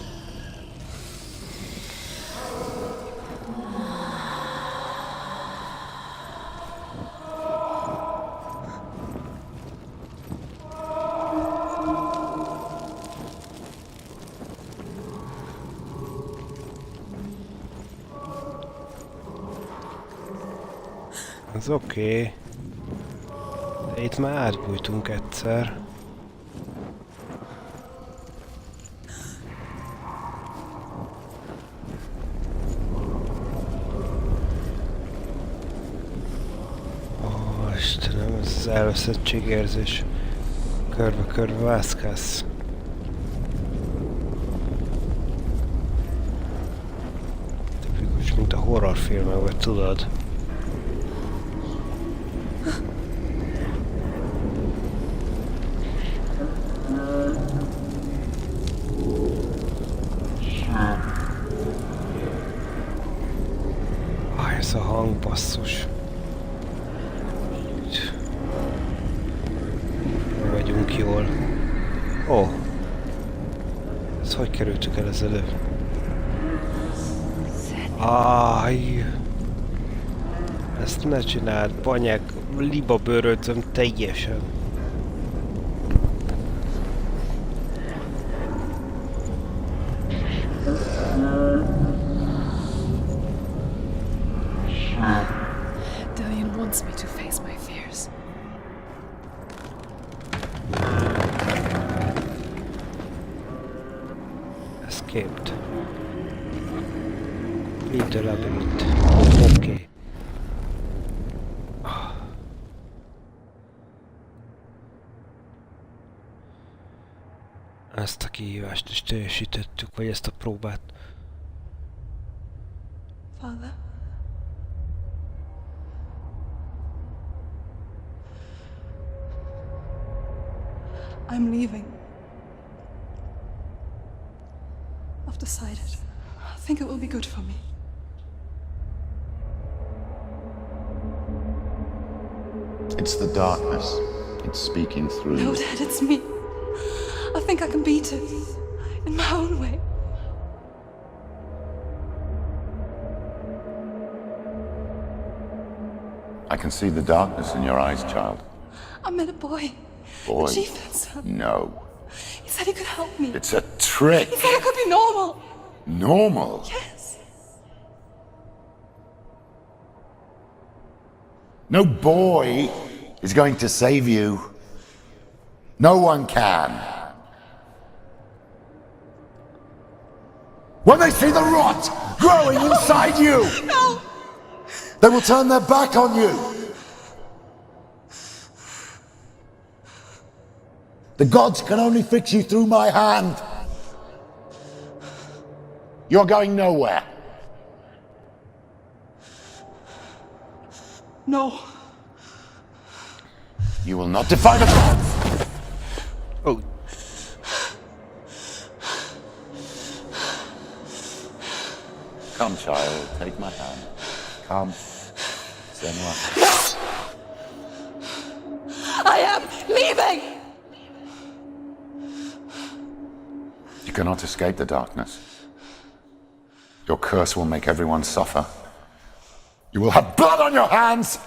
Ez oké. De itt már átbújtunk egyszer. Ó, Istenem, ez az elveszettségérzés. Körbe-körbe vászkálsz. Tipikus, mint a horrorfilmekben, tudod? Ez a hang, basszus. Nem vagyunk jól. Ó. Ezt hogy kerültük el az előbb? Áj. Ezt ne csináld, banyák, liba bőröltöm teljesen. Dillian wants me to face my fears. Escaped. Leave the labyrinth. Okay. Ezt a kihívást is teljesítettük, vagy ezt a próbát. Father? I'm leaving. I've decided. I think it will be good for me. It's the darkness. It's speaking through No, you. Dad, it's me. I think I can beat it. In my own way. I can see the darkness in your eyes, child. I met a boy. Boy. The chieftain's son. No. He said he could help me. It's a trick. He said I could be normal. Normal. Yes. No boy is going to save you. No one can. When they see the rot growing inside you, No! they will turn their back on you. The gods can only fix you through my hand. You're going nowhere. No. You will not defy the gods. Oh. Come, child, take my hand. Come. Senua. I am leaving! You cannot escape the darkness. Your curse will make everyone suffer. You will have blood on your hands!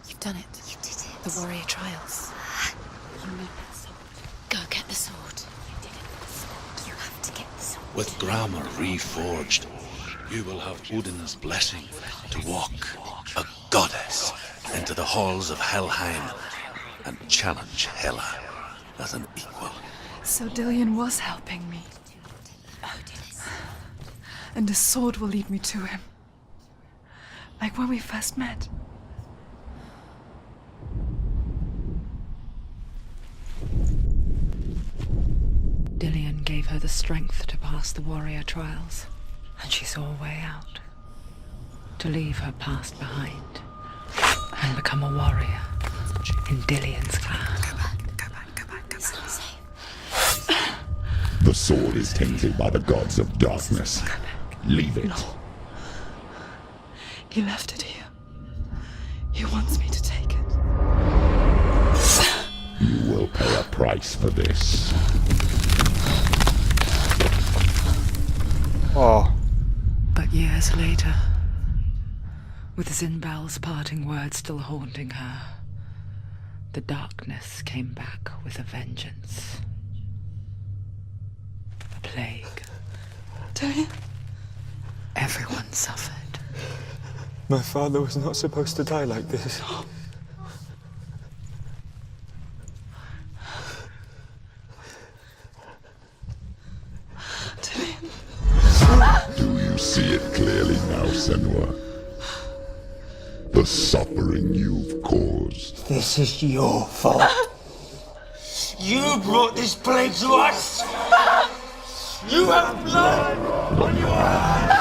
You've done it. You did it. The warrior trials. You need that sword. Go get the sword. You did it with the sword. You have to get the sword. With grammar reforged, you will have Odin's blessing to walk, a goddess, into the halls of Helheim and challenge Hela as an equal. So Dillian was helping me. And the sword will lead me to him. Like when we first met. Dillian gave her the strength to pass the warrior trials, and she saw a way out. To leave her past behind and become a warrior in Dillian's clan. Go back. It's not safe. The sword is tainted by the gods of darkness. Leave it. No. He left it here. He wants me to take it. You will pay a price for this. Oh. But years later, with Zinbal's parting words still haunting her, the darkness came back with a vengeance. A plague. Dillian? Everyone suffered. My father was not supposed to die like this. Dillian. Do you see it clearly now, Senua? The suffering you've caused. This is your fault. You brought this plague to us. You have blood on your hands.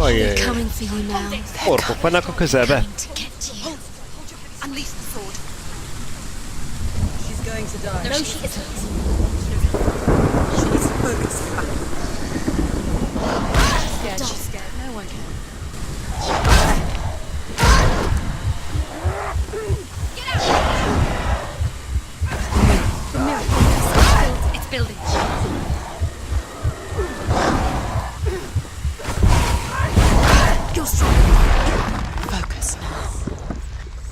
Ajjaj. Coming for you now. Orkok vannak a közelbe. To get to you. Unleash the sword. She's going to die. No, she isn't. She's focused. She's scared. No one can. Get out! The mirror. It's building. You're strong. Focus now.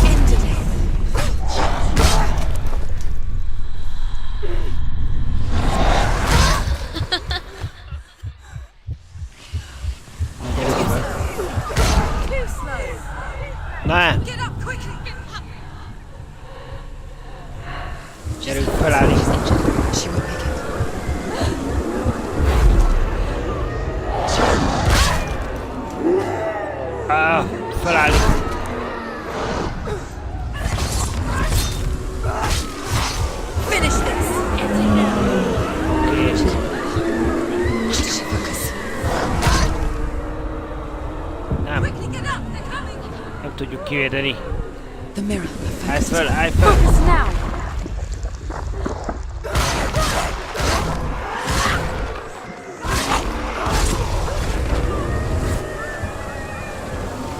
Ended it. Too slow. Ne! Get up quickly. Gyerünk felállni. She won't make it. Felállni. Finish this. Nem, Quickly get up. They're coming. nem tudjuk kivédeni. The mirror. Állj föl, állj föl! Focus now.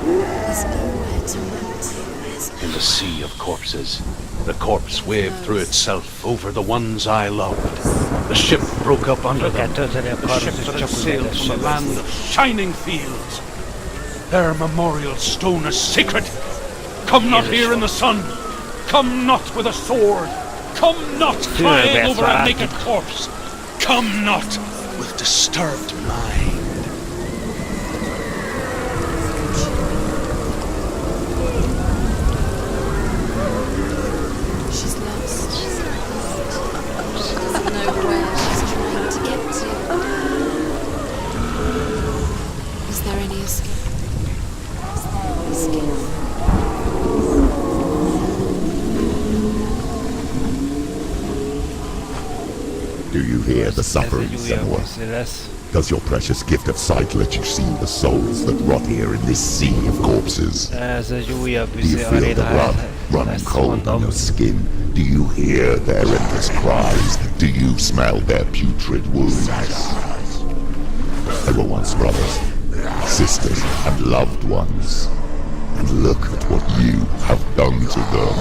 There's nowhere to run to. In the sea of corpses, the corpse waved through itself over the ones I loved. The ship broke up under Föl kell them. tölteni a The kardot, ship és that csak had úgy sailed lehet from a land of shining fields. Their memorial stone is sacred. Come not here in the sun. Come not with a sword. Come not crying over a naked corpse. Come not with disturbed mind. She's lost. She doesn't know where she's trying to get to. Is there any escape? Is there any escape? Do you hear the Ez suffering, egy újabb Senua? izé lesz. Does your precious gift of sight let you see the souls that rot here in this sea of corpses? Ez egy újabb Do you izé feel the aréna blood run lesz, cold on mondom. your skin? Do you hear their endless cries? Do you smell their putrid wounds? They were once brothers, sisters, and loved ones. And look at what you have done to them.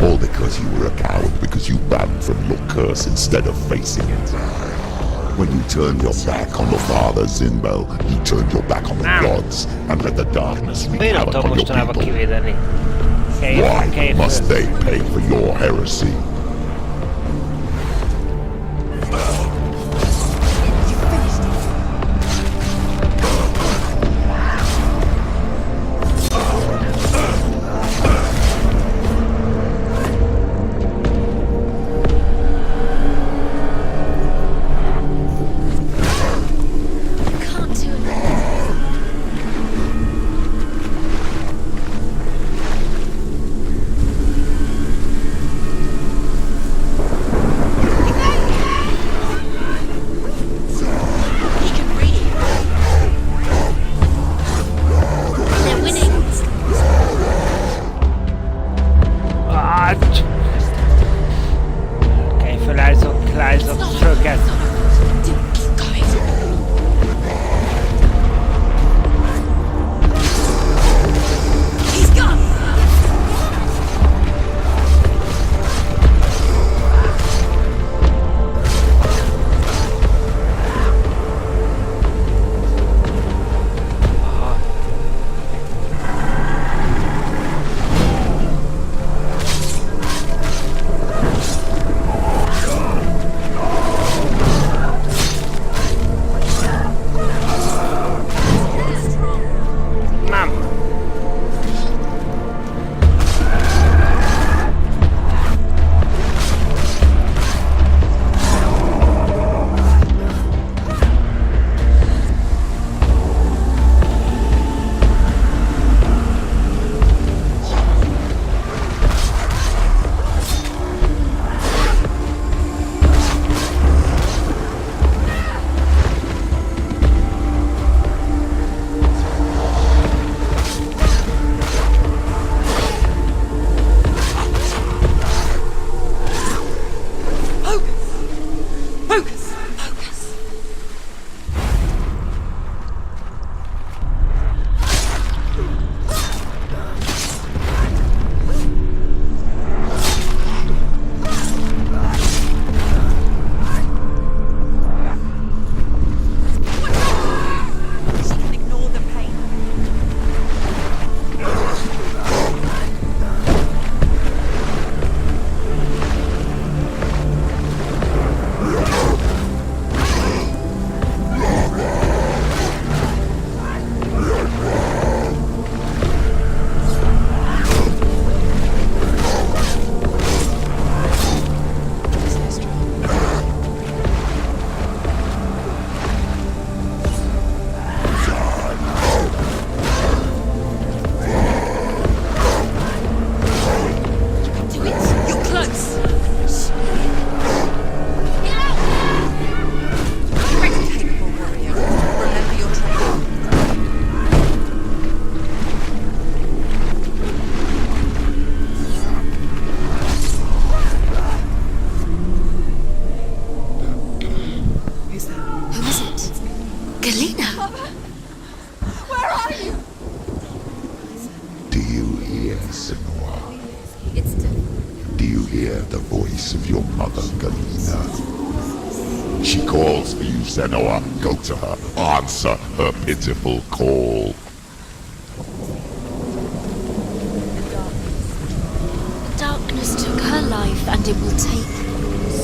All because you were a coward, because you ran from your curse instead of facing it. When you turned your back on the father Zinbel, you turned your back on the gods and let the darkness wreak Én nem havoc tudom on your mostanában people. kivédeni. Why must they pay for your heresy? Can't do it. Galena! Where are you? Do you hear, Senua? It's Do you hear the voice of your mother, Galena? She calls for you, Senua. Go to her. Answer her pitiful call. the darkness took her life, and it will take yours.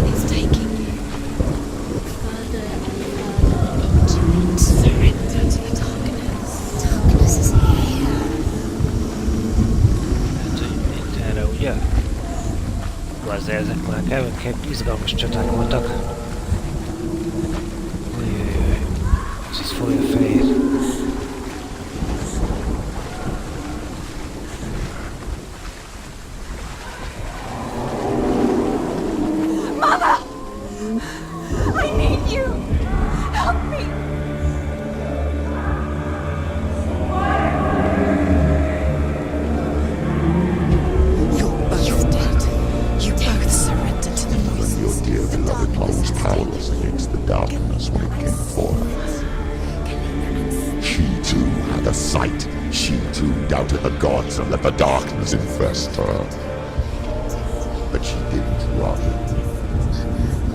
It's taking you further and further into it. Surrender to the darkness. Darkness is here. Itt erre, ugye? Azért ezek már kevés izgalmas csaták voltak. Ujjjjjjj. Ez fúj a fejét. Mother! I need you! Help me! You're both dead. You both surrender to the voices. Your dear beloved mother was powerless against the darkness when it came for her. She too had a sight. She too doubted the gods and let the darkness infest her. But she didn't run.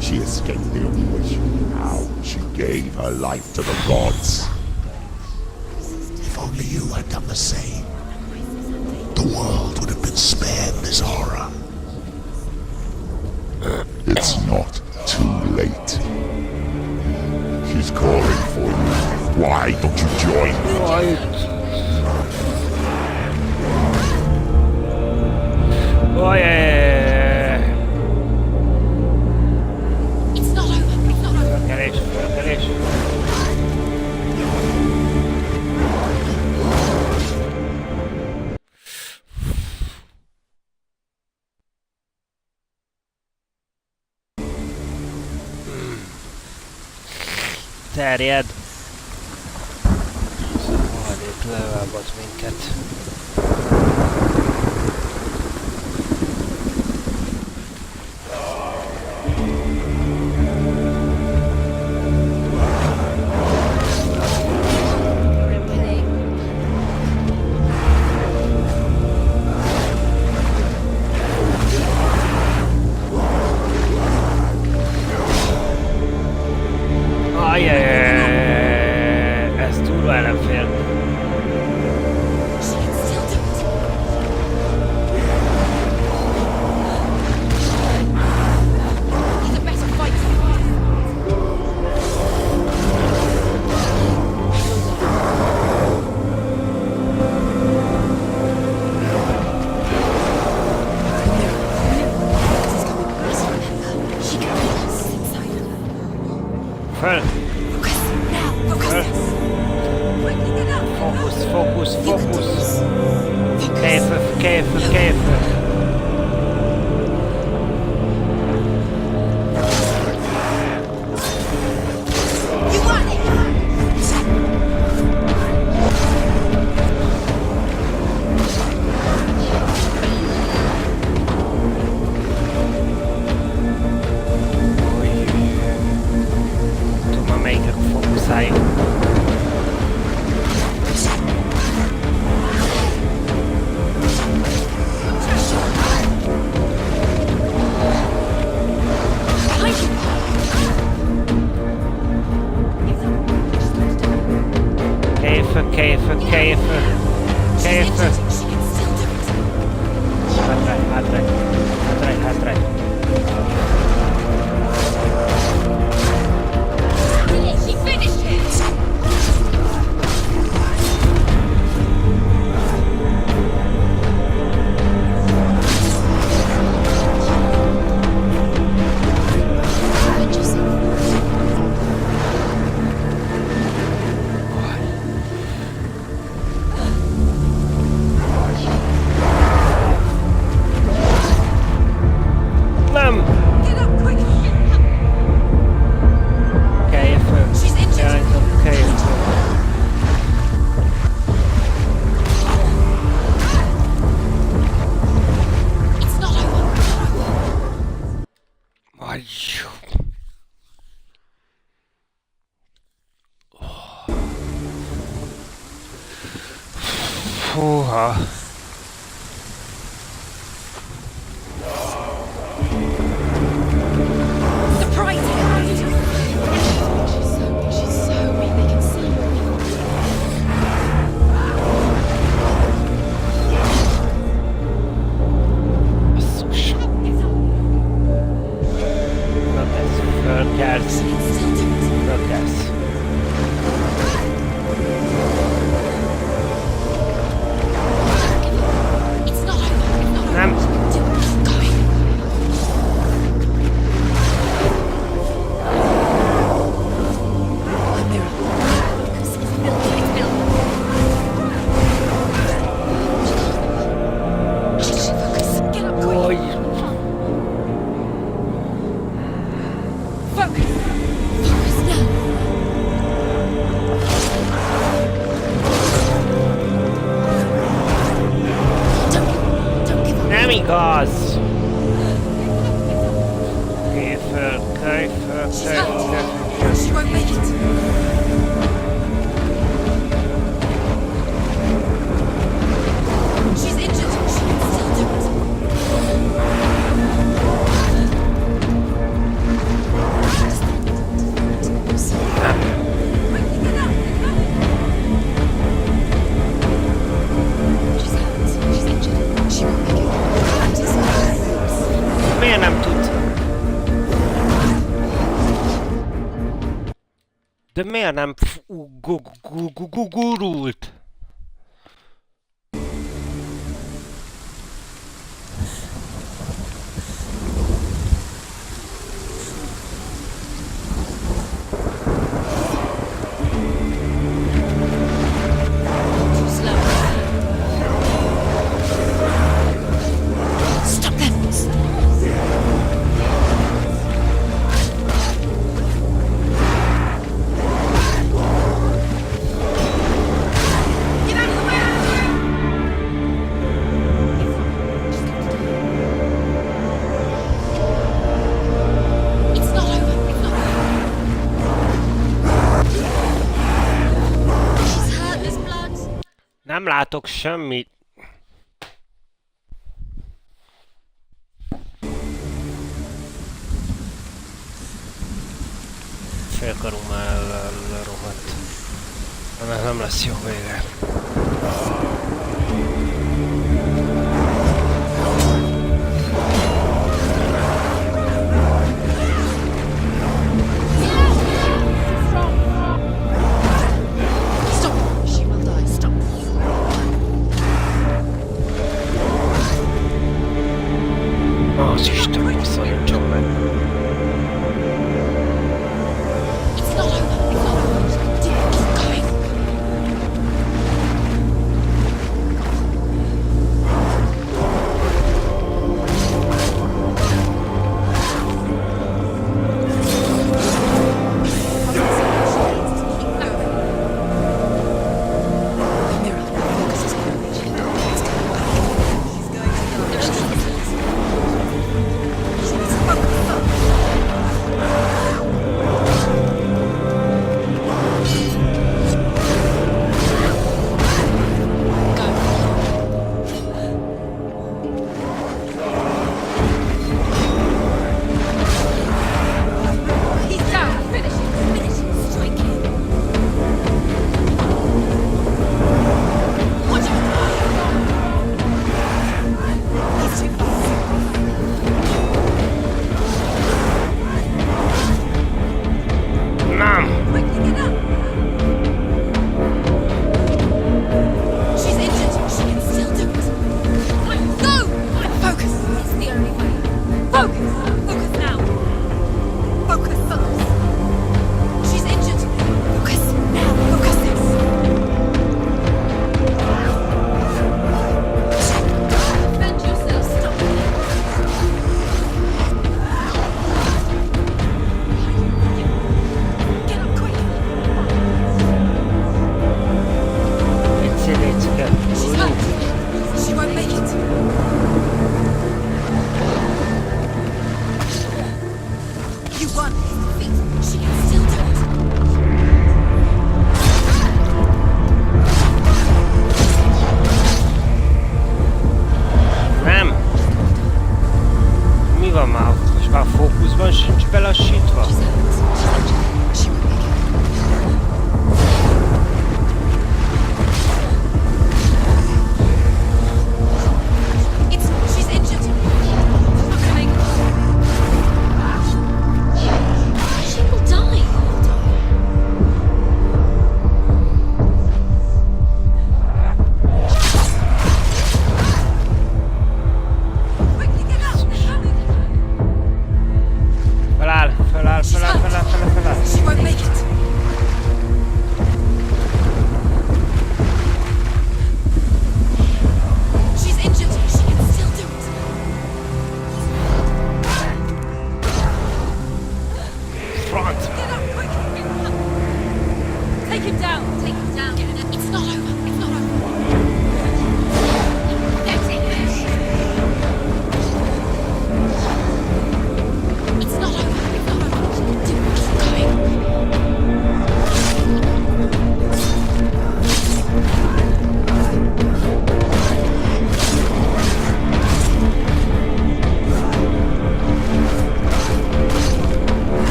She escaped the only way she knew how. She gave her life to the gods. If only you had done the same, the world would have been spared this horror. It's not too late. She's calling for you. Why don't you join her? Oh yeah! It's not over. It's not over. Fölkelés. Terjed! Maradék levágott minket. Ez durva ellenfél. Föl! Fókusz! Kelj föl! Tudom már melyikre fókuszáljunk. Kelj föl! Hátrány! She finished it! Fúha. The prize hound! She's so weak, they can see her. Basszus. Fölkelsz. Fölkelsz. Nem. Nem igaz! Kelj föl, kelj föl, kelj föl. She won't make it. She's injured. She can still do it. Quickly get up. She's hurt. She's injured. She won't make it. Miért nem tud? De miért nem gurult? Stop them. Get out of the way! It's not over. It's not over. She's hurt. There's blood. Nem látok semmit. Félkarom már lerohadt. Ennek nem lesz jó vége. Stop. She will die. Stop. Az Istenem, szóljon meg. It's not over. It's not over. Keep going. Take him down! Take him down! It's not over. It's not over. That's it. It's not over. It's not over. Keep going.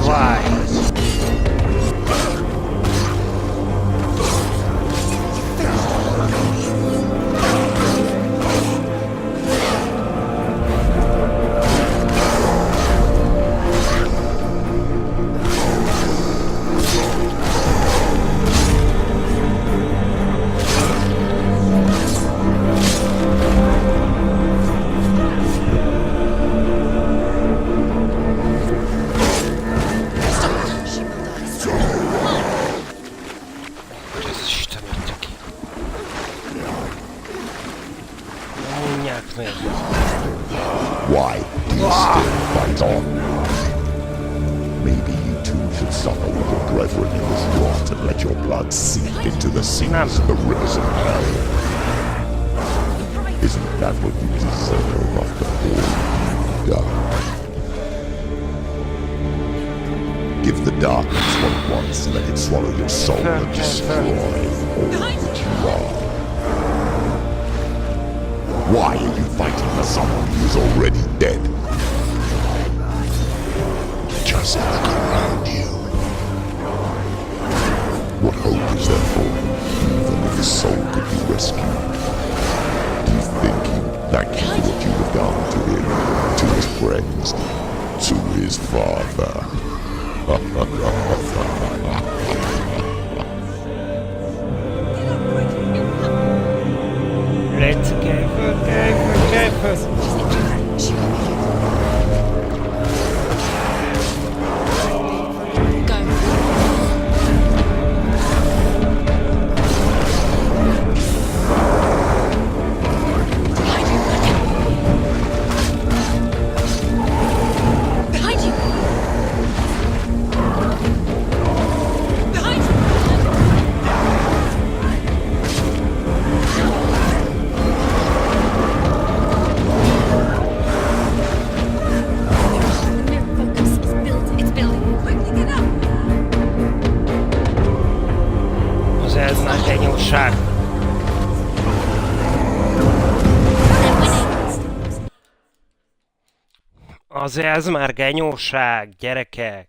why? Why do you still fight on? Maybe you too should suffer with your brethren in this rot and let your blood sink into the seas of the rivers of hell. Isn't that what you deserve after all you've done? Give the darkness what it wants and let it swallow your soul and destroy all that you are. Why are you fighting for someone who is already dead? Just look around you. What hope is there for him, even if his soul could be rescued? Do you think he'd thank you for what you have done to him, to his friends, to his father? Let's go. Azért ez már genyóság, gyerekek!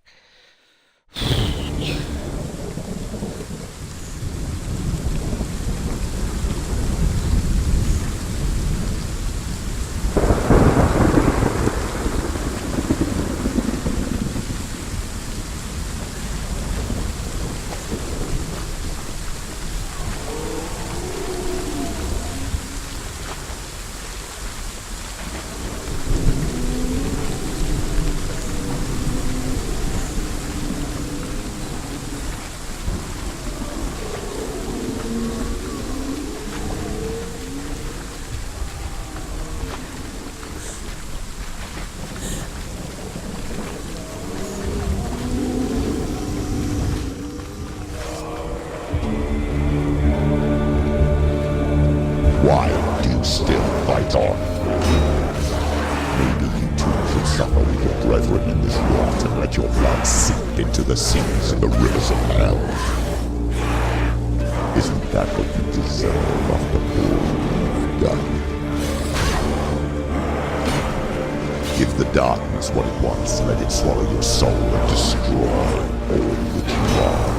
Why do you still fight on? Maybe you too should suffer with your brethren in this rot and let your blood sink into the seas and the rivers of hell. Isn't that what you deserve after all you've done? Give the darkness what it wants and let it swallow your soul and destroy all that you are.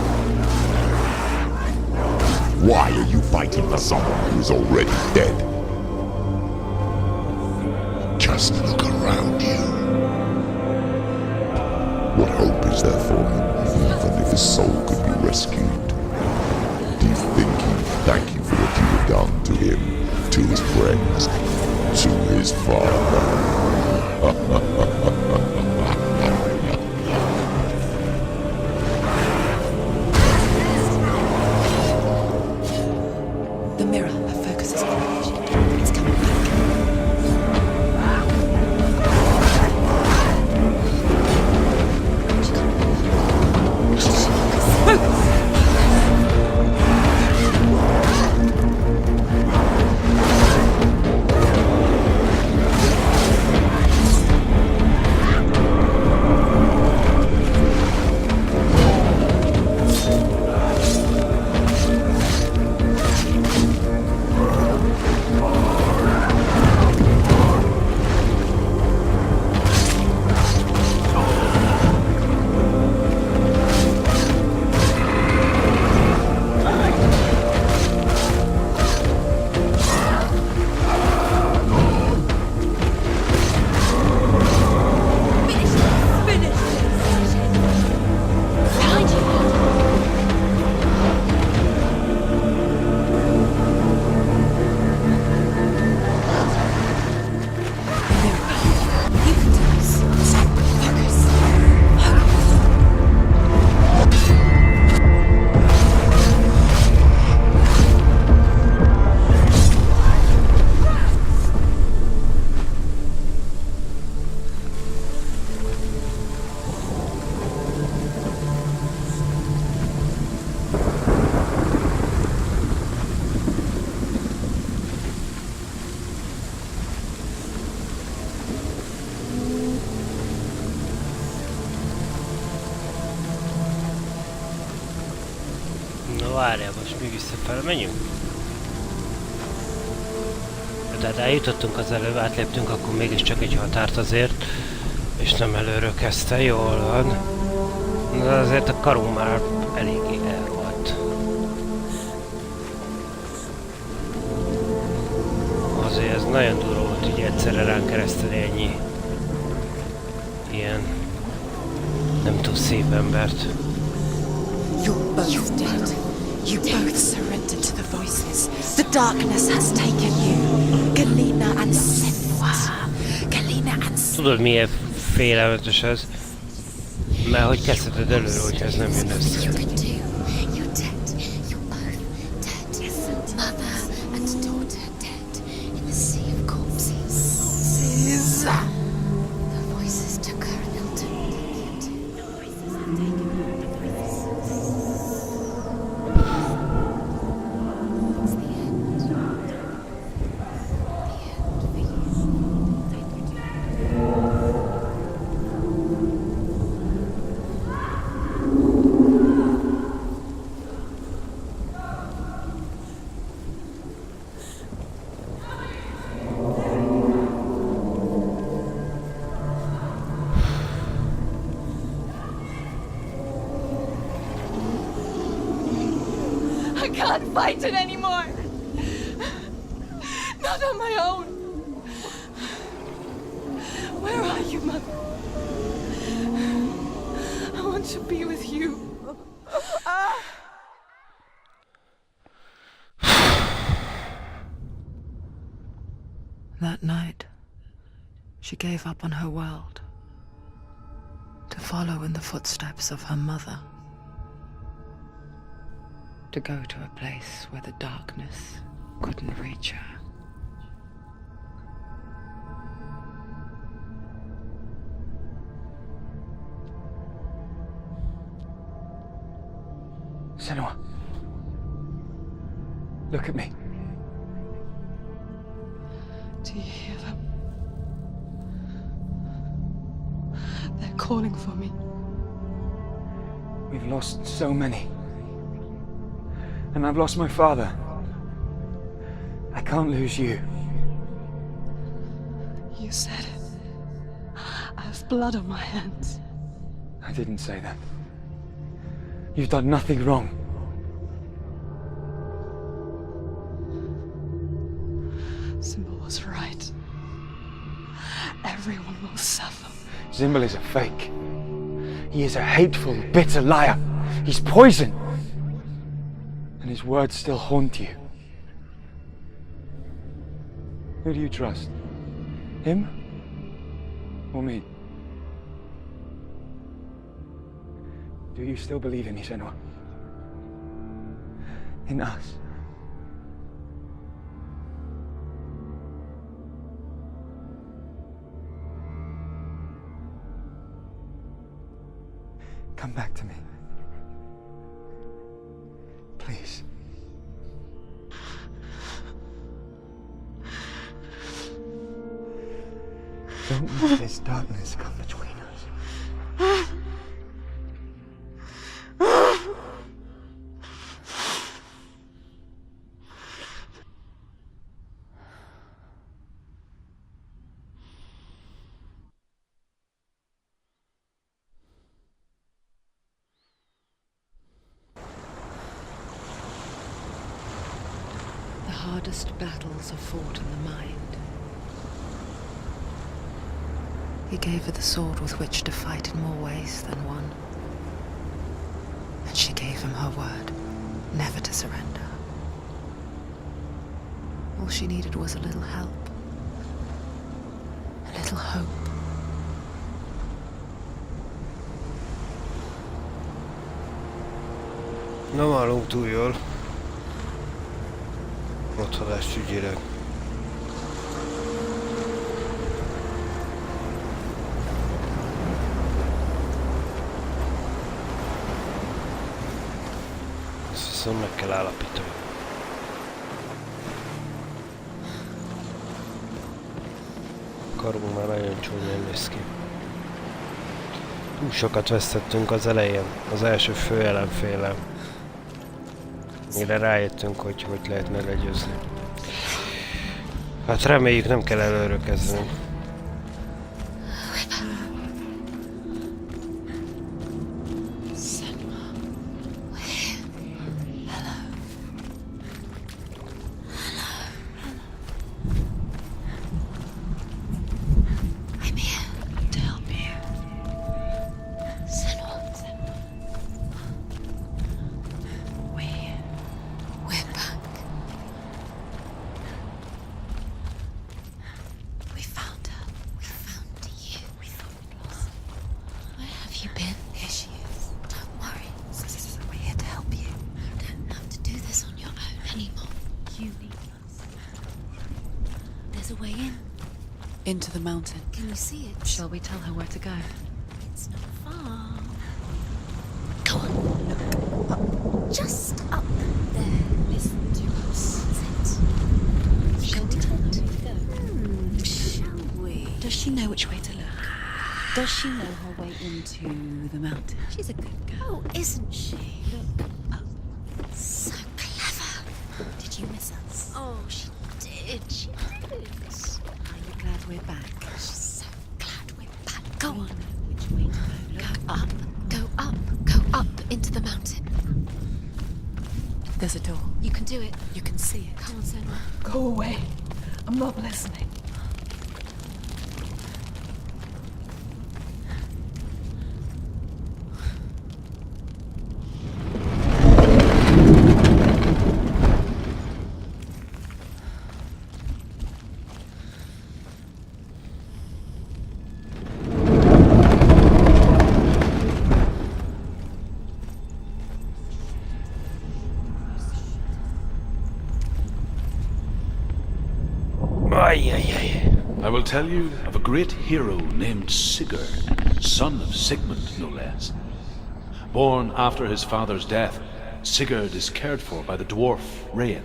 Why are you fighting for someone who is already dead? Just look around you. What hope is there for him, even if his soul could be rescued? Do you think he'd thank you for what you have done to him, to his friends, to his father? The mirror, her focus is on it. It's coming back. várjál, most mi visszafele menjünk? Tehát eljutottunk az előbb, átléptünk, akkor mégiscsak egy határt azért, és nem előről kezdte, jól van. De azért a karunk már eléggé elrohadt. Azért ez nagyon durva volt, így egyszerre ránk kereszteni ennyi ilyen nem túl szép embert. You're both dead. You both surrendered to the voices. The darkness has taken you. Galina and Senua. Galina and Senua. Tudod milyen félelmetes ez? Mert hogy kezdheted előre, hogyha ez nem jön össze. You're dead. You're both dead. Mother and daughter dead in the sea of corpses. The voices took her and they'll take you too. The voices have taken her. I can't fight it anymore. Not on my own. Where are you, Mother? I want to be with you. That night, she gave up on her world to follow in the footsteps of her mother. To go to a place where the darkness couldn't reach her. Senua. Look at me. Do you hear them? They're calling for me. We've lost so many. And I've lost my father. I can't lose you. You said it. I have blood on my hands. I didn't say that. You've done nothing wrong. Symbol was right. Everyone will suffer. Zimbel is a fake. He is a hateful, bitter liar. He's poison. And his words still haunt you. Who do you trust? Him? Or me? Do you still believe in me, Senua? In us? Come back to me. Please. Don't let this darkness come between us. The hardest battles are fought in the mind. He gave her the sword with which to fight in more ways than one. And she gave him her word, never to surrender. All she needed was a little help, a little hope. Nem állunk túl jól. Otthonás ügyileg. Azt hiszem meg kell állapítani. A karunk már nagyon csúnyán néz ki. Túl sokat vesztettünk az elején, az első főellenfélen. Mire rájöttünk, hogy lehetne legyőzni. Hát reméljük, nem kell előről kezdeni. Into the mountain. Can you see it? Shall we tell her where to go? It's not far. Go on, look up. Just up there. Listen to us. That's it. Shall we tell her where to go? Shall we? Does she know which way to look? Does she know her way into the mountain? She's a good girl, isn't she? Look up. So clever. Did you miss us? Oh, she did. She did. Glad we're back. She's so glad we're back. Go on. Which way to go? Go up. Go up. Go up into the mountain. There's a door. You can do it. You can see it. Come on, Senua. Go away. I'm not listening. I will tell you of a great hero named Sigurd, son of Sigmund, no less. Born after his father's death, Sigurd is cared for by the dwarf Rain.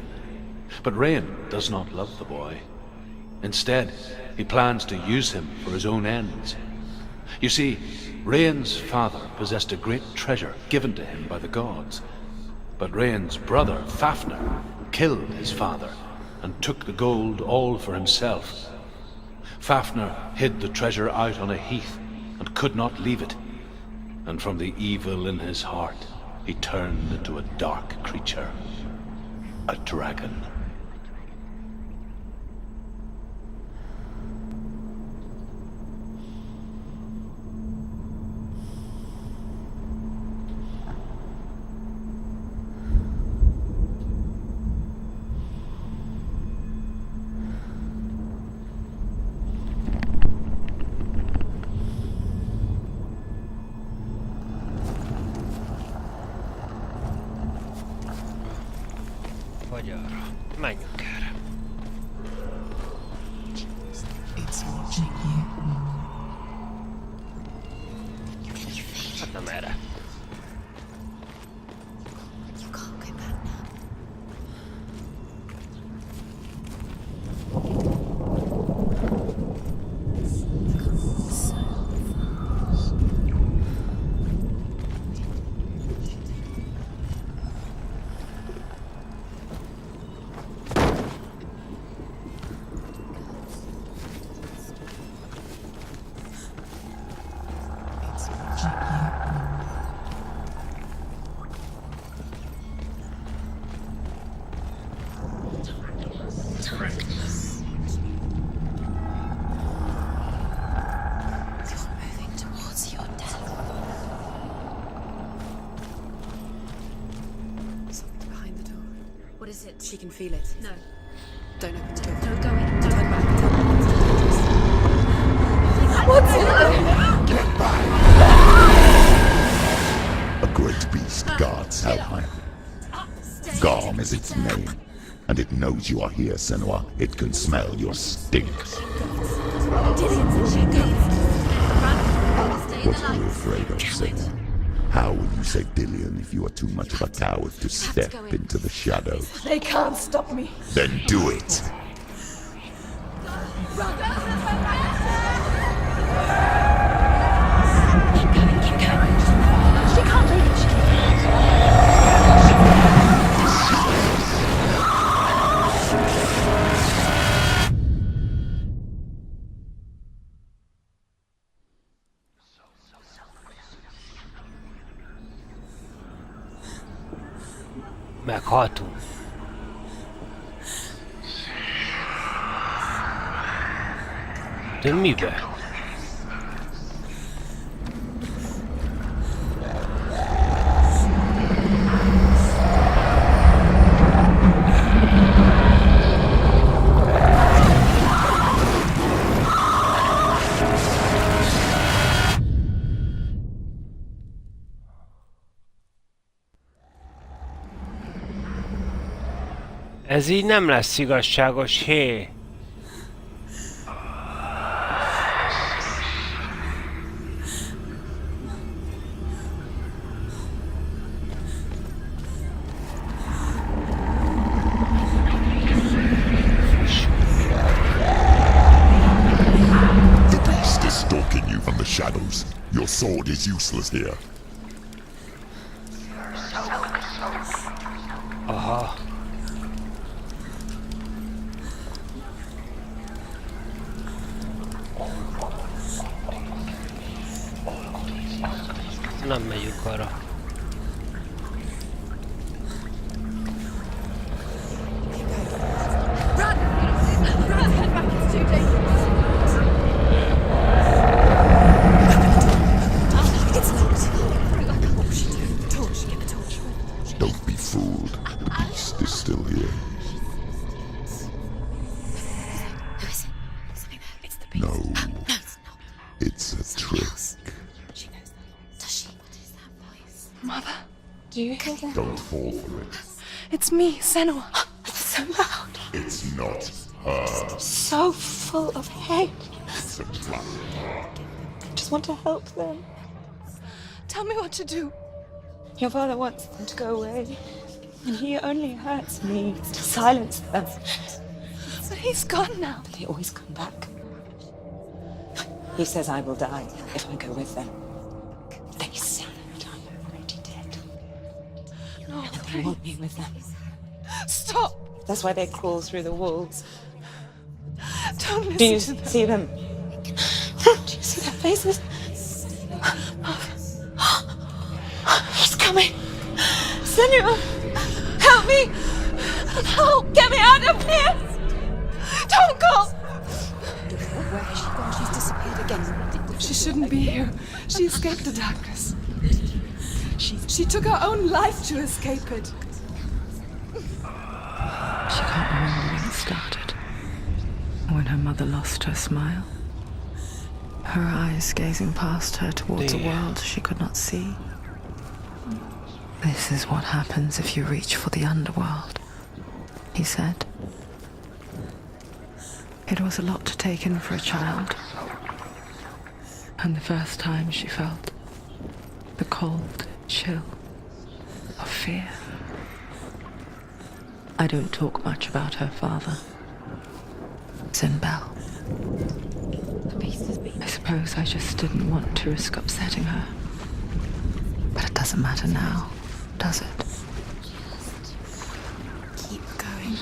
But Rain does not love the boy. Instead, he plans to use him for his own ends. You see, Rain's father possessed a great treasure given to him by the gods. But Rain's brother, Fafnir, killed his father and took the gold all for himself. Fafnir hid the treasure out on a heath and could not leave it. And from the evil in his heart, he turned into a dark creature, a dragon. Vagy arra. Menjünk erre. It's watching you. Hát nem erre. You can't go back now. She can feel it. No. Don't open the door. No, go in. Don't Turn back. What's in there? Get back! A great beast guards Helheim. Garm is its name, and it knows you are here, Senua. It can smell your stink. What are you afraid of, Senua? How will you save Dillion if you are too much of a coward to step into the shadows? They can't stop me. Then do it! She can't leave it. Meghaltunk. De mibe? Ez így nem lesz igazságos, hé! The beast is stalking you from the shadows. Your sword is useless here. Aha. Nem megyünk arra. Don't be fooled. The beast is still here. No, it's a trick. Mother, do you hear that? Don't fall for it. It's me, Senua. It's so loud. It's not her. So full of hate. It's a trap. I just want to help them. Tell me what to do. Your father wants them to go away. And he only hurts me to silence them. But he's gone now. But they always come back. He says I will die if I go with them. They say that I'm already dead. No, They want me with them. stop. That's why they crawl through the walls. Don't listen Do you to them. see them? Do you see their faces? He's coming. Senua, help me. Help, get me out of here. Don't go. Where has she gone? She's disappeared again. She shouldn't be here. She escaped the darkness. She took her own life to escape it. She can't remember when it started. When her mother lost her smile. Her eyes gazing past her towards a world she could not see. This is what happens if you reach for the underworld, he said. It was a lot to take in for a child. And the first time she felt the cold chill of fear. I don't talk much about her father. Sinbel. I suppose I just didn't want to risk upsetting her. But it doesn't matter now, does it? Keep going.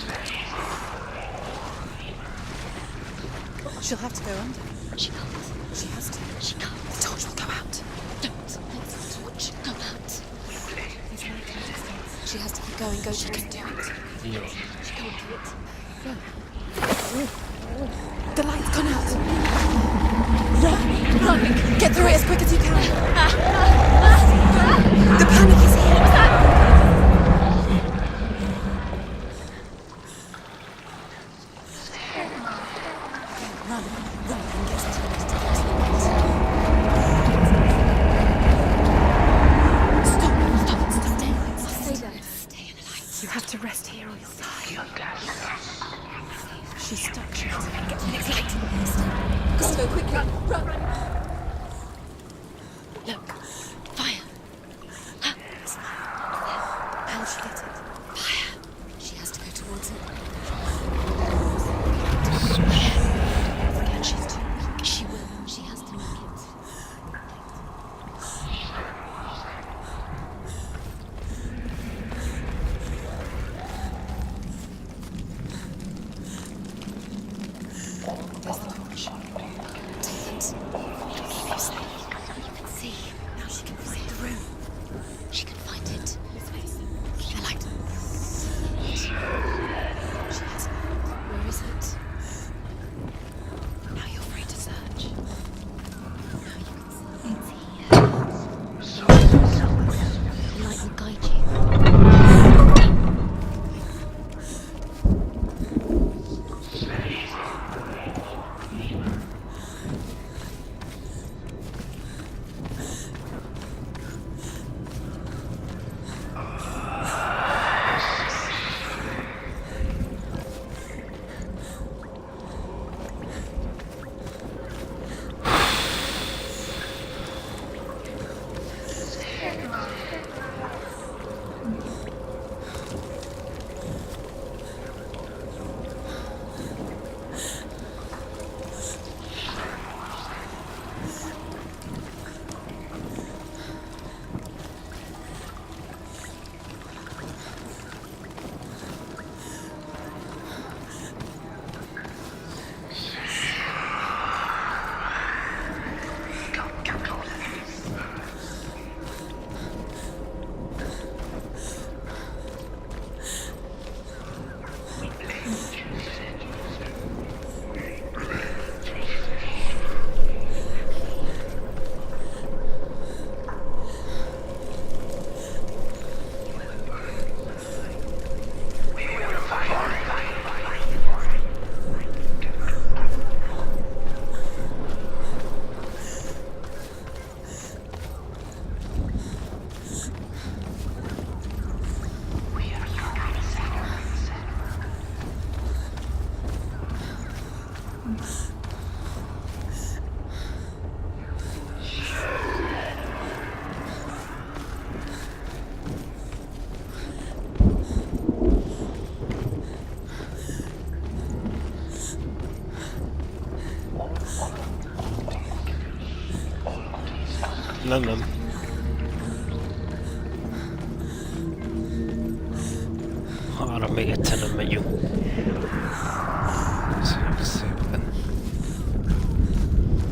She'll have to go under. She can't. She has to. She can't. The torch will go out. Don't let the torch go out. She has to keep going. Go. She can do it. Jó. She can't do it. The light's gone out. Run! Run! Get through it as quick as you can. The panic is here. Run! Run and get to the Stop! Stay there. Stay in the light. You have to rest here or you'll die. She's stuck. She has to get to the next light. Go quickly. Run! Look. Nem. Arra még egyszer nem megyünk. Köszönjük szépen.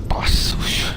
Basszus.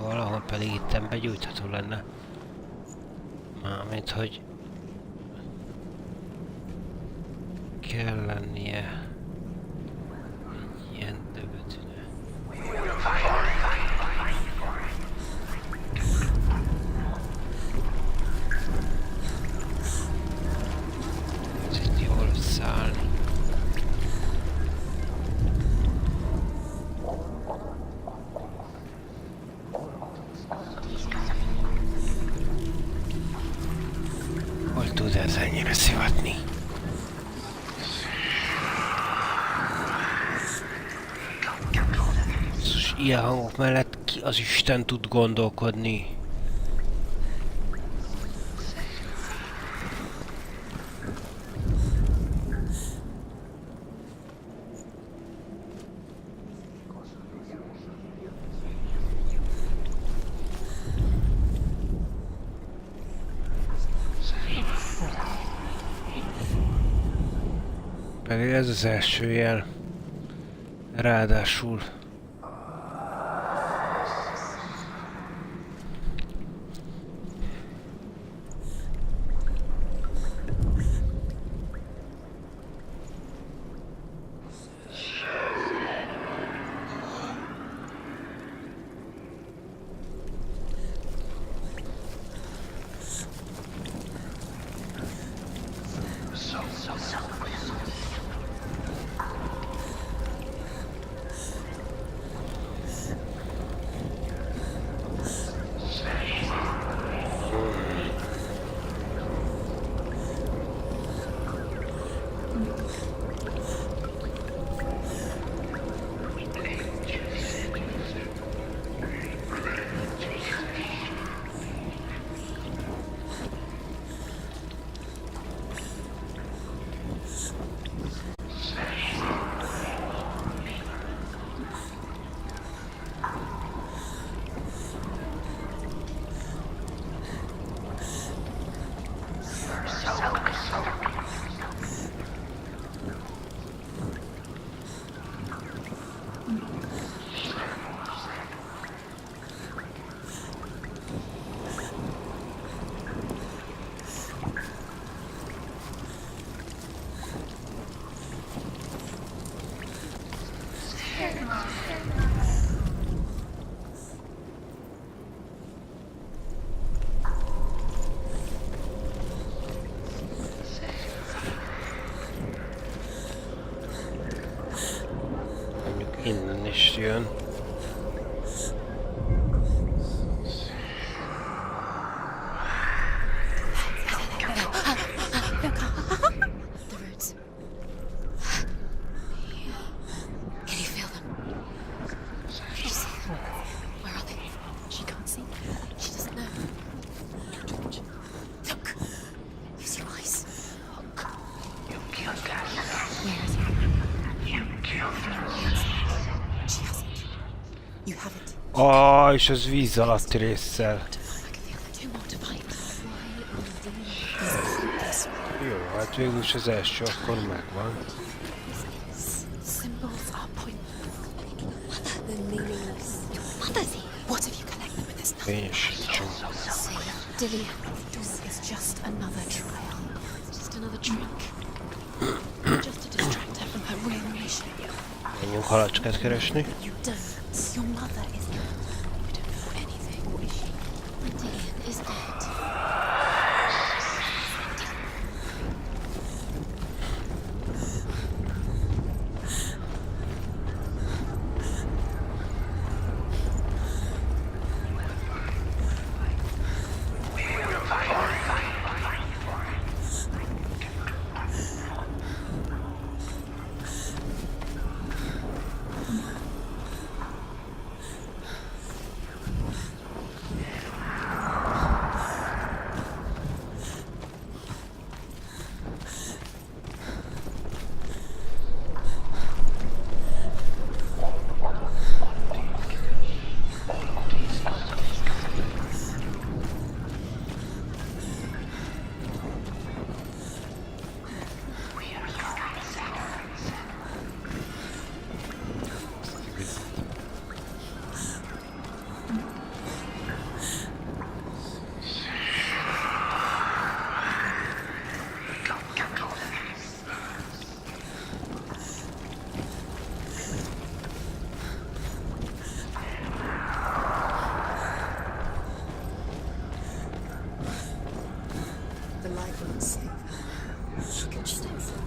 Valahol pedig itten begyújtható lenne. Mármint, hogy kell lennie egy ilyen dögötűnő. Ez itt jól szállni. Tud ez ennyire szivatni? Szóval ilyen hangok mellett ki az Isten tud gondolkodni? Pedig ez az első jel. Ráadásul. Innen is jön. És az víz alatti résszel. Jó, hát végül is az első akkor megvan. Fényesítsünk. It's just another trial. Just another trick. Just to distract her from her real mission. Menjünk halacskát keresni. You don't. Your mother is dead. We don't know anything. Or is she? Dillian is dead.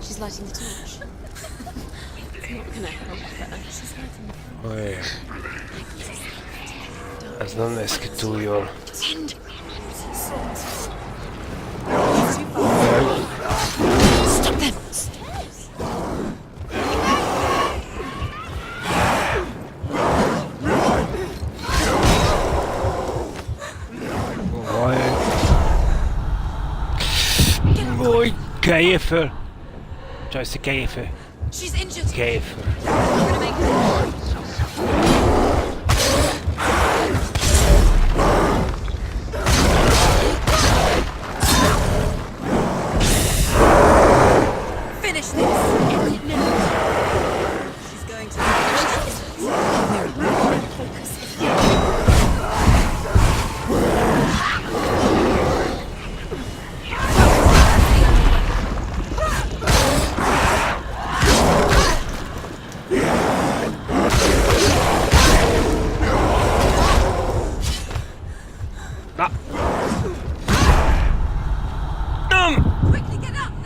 She's lighting the torch. It's not gonna help her. She's lighting the torch. Olyan. Ez nem néz ki túl jól. Stop them! Oj, keljél föl! Csajci, keljél föl! She's injured! Keljél föl! Finish this! She's going to...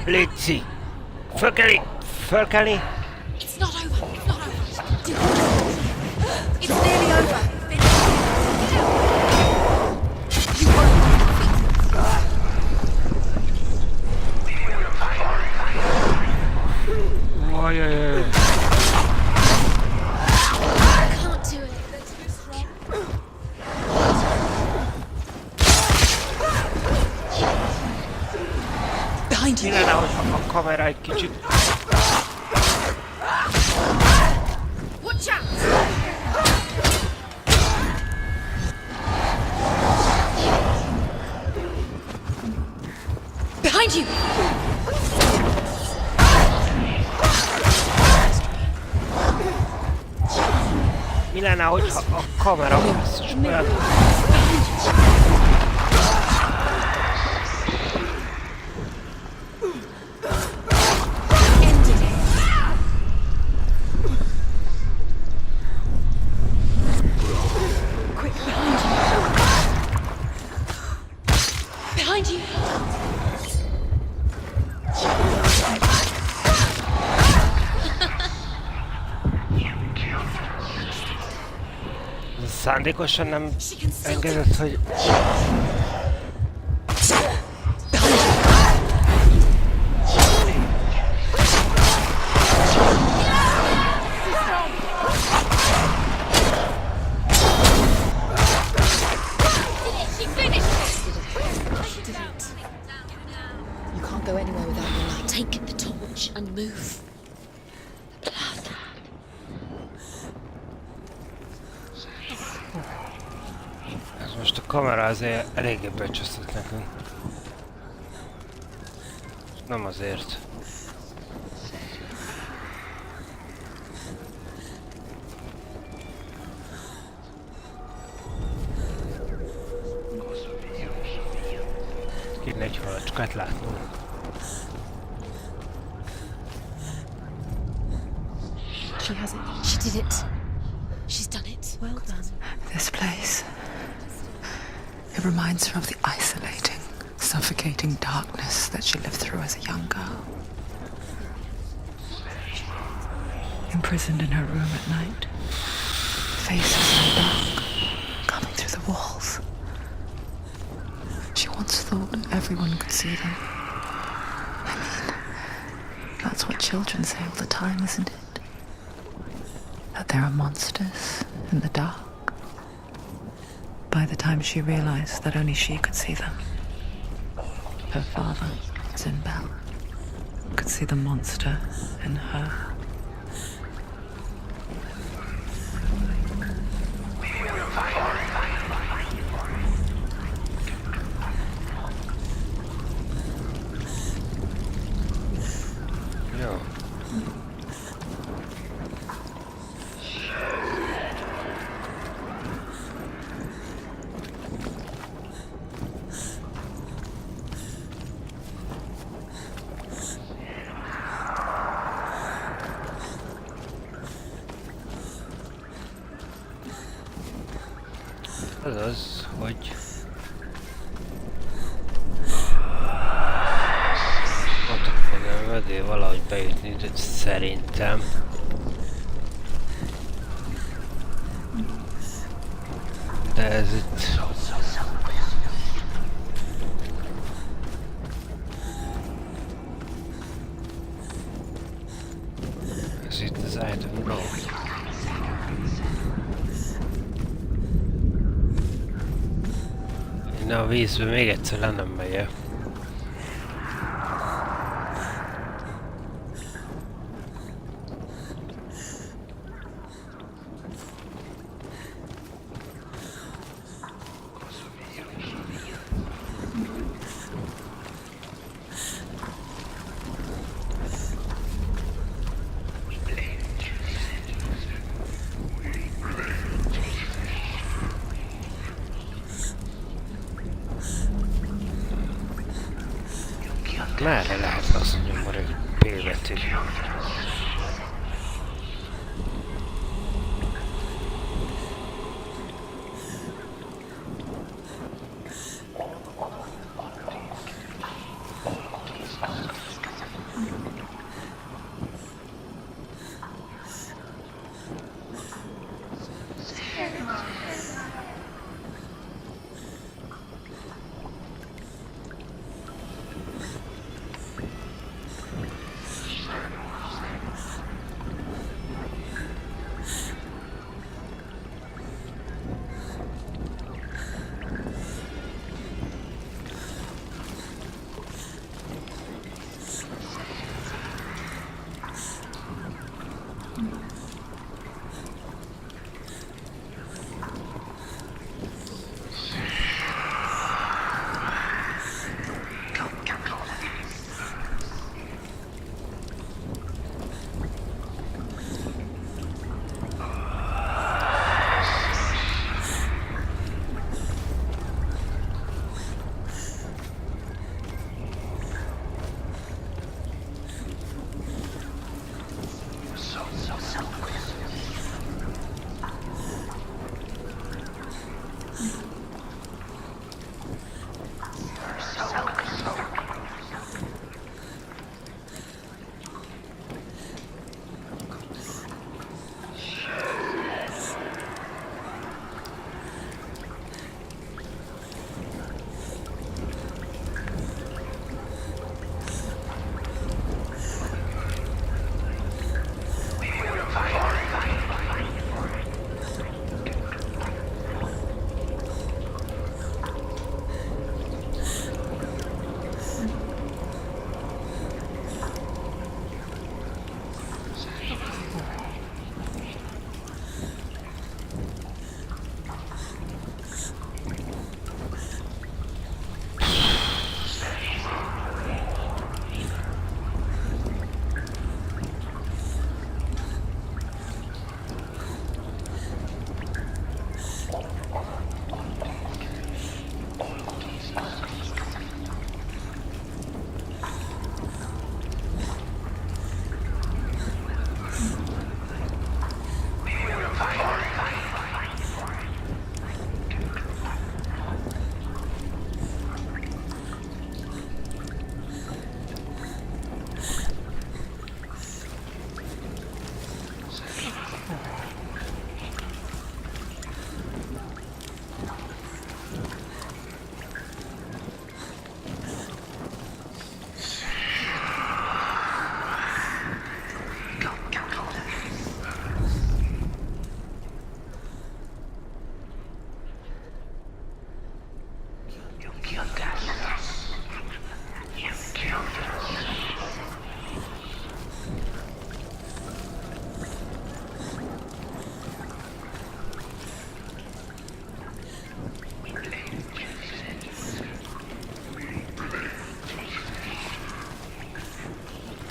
Léci! Fölkelni! Fölkelni! It's not over! It's not over! It's nearly over! Ajajaj! I can't do it. That's too strong. Behind Mi you! lenne, hogyha a kamera egy kicsit... Watch out! Behind you! Mi lenne, hogyha a kamera olyan... Behind you! Szándékosan nem engedett, hogy... She finished it! You can't go anywhere without your light. Take the torch and move. The blood. kamera azért eléggé becsúszott nekünk. Nem azért. Kéne egy halacskát látnunk. She has it. She did it. She's done it. Well done. This place. It reminds her of the isolating, suffocating darkness that she lived through as a young girl. Imprisoned in her room at night. Faces in the dark, coming through the walls. She once thought everyone could see them. I mean, that's what children say all the time, isn't it? That there are monsters in the dark. By the time she realized that only she could see them, her father, Zinbel, could see the monster in her. Jó. Az az, hogy ott fogom vedé valahogy bejutni, de szerintem de ez itt ez itt az I don't know. Na a vízbe még egyszer le nem megyek. Merre lehet azt nyomni egy P-betű?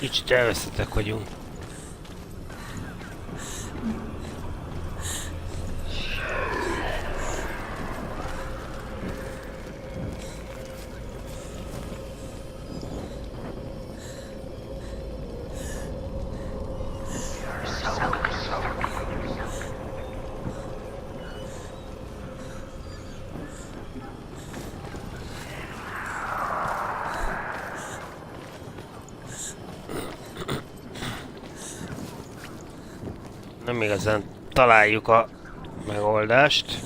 Kicsit elveszettek vagyunk. Nem igazán találjuk a megoldást.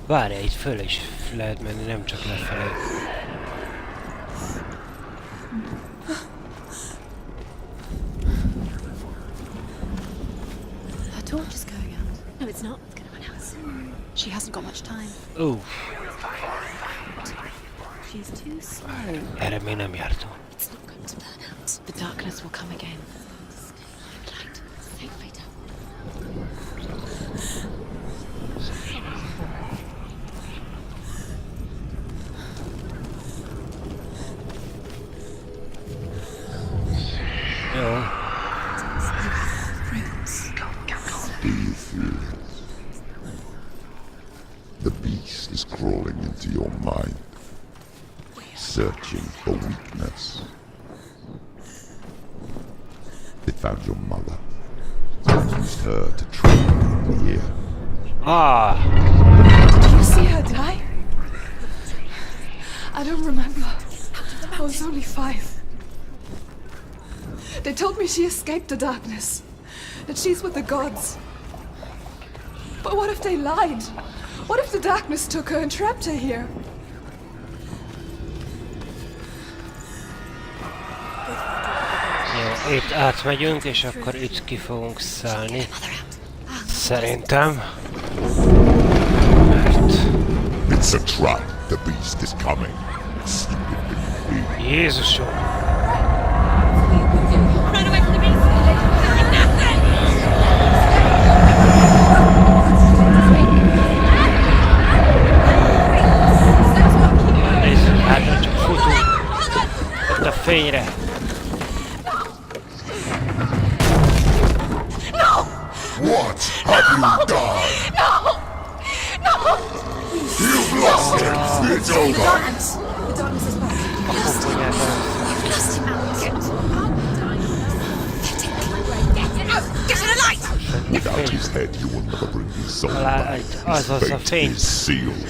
Várj, itt föl is lehet menni, nem csak lefelé. Her torch is going out. No, it's not. It's gonna run out soon. She hasn't got much time. Ooh. She's too slow. Erre még nem jártam. It's not going to burn out. The darkness will come again. Light. Safely down. Jó. Do you feel it? The beast is crawling into your mind, searching for weakness. It found your mother and used her to train you here. Ah! Did you see her die? I don't remember. I was only 5. They told me she escaped the darkness, that she's with the gods. But what if they lied? What if the darkness took her and trapped her here? Jó, itt átmegyünk, és akkor itt ki fogunk szállni. Szerintem. Mert... It's a trap. The beast is coming. Jézusom! Run away from the beast! Nézzük, hátra csak futunk. Ott a fényre. What have you done? No! No! You've lost it. It's over. The darkness is back. Lost him out. Get to the light! Without his head, you will never bring his soul back. His fate is sealed.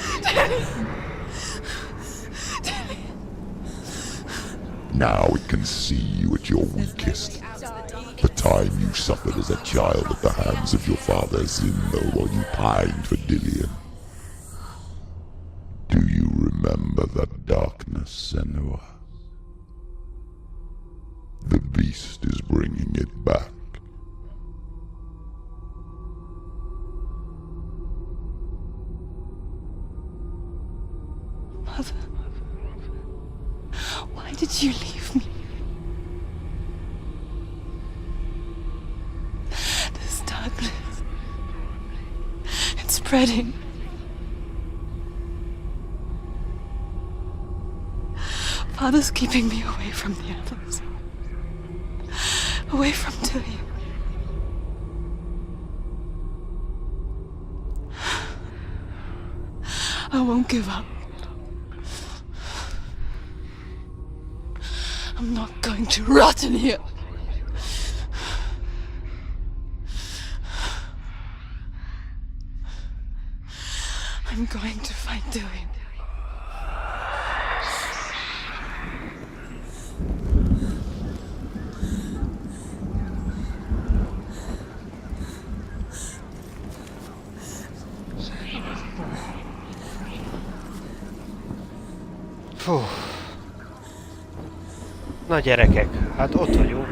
Now it can see you at your weakest. The time you suffered as a child at the hands of your father Zindo while you pined for Dillian. Do you remember that darkness, Senua? The beast is bringing it back. Why did you leave me? This darkness. It's spreading. Father's keeping me away from the others. Away from Tilly. I won't give up. I'm not going to rot in here. I'm going to find Tilly. Fú. Na gyerekek, hát ott vagyunk,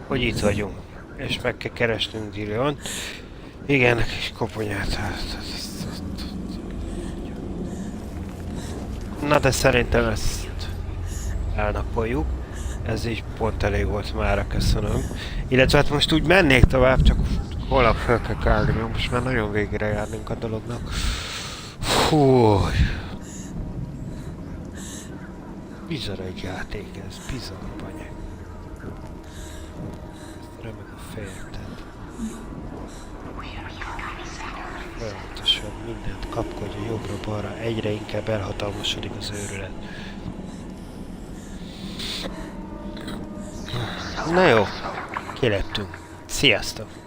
hogy itt vagyunk. És meg kell keresnünk Dillion. Igen, kis koponyát. Na de szerintem ezt elnapoljuk. Ez így pont elég volt mára, köszönöm. Illetve hát most úgy mennék tovább, csak holnap fel kell kelni, mert most már nagyon végére járnunk a dolognak. Fú. Bizarr egy játék ez, bizarr banyag. Remek a fejeted. Folyamatosan mindent kapkodja jobbra-balra, egyre inkább elhatalmasodik az őrület. Na jó, kilettünk. Sziasztok!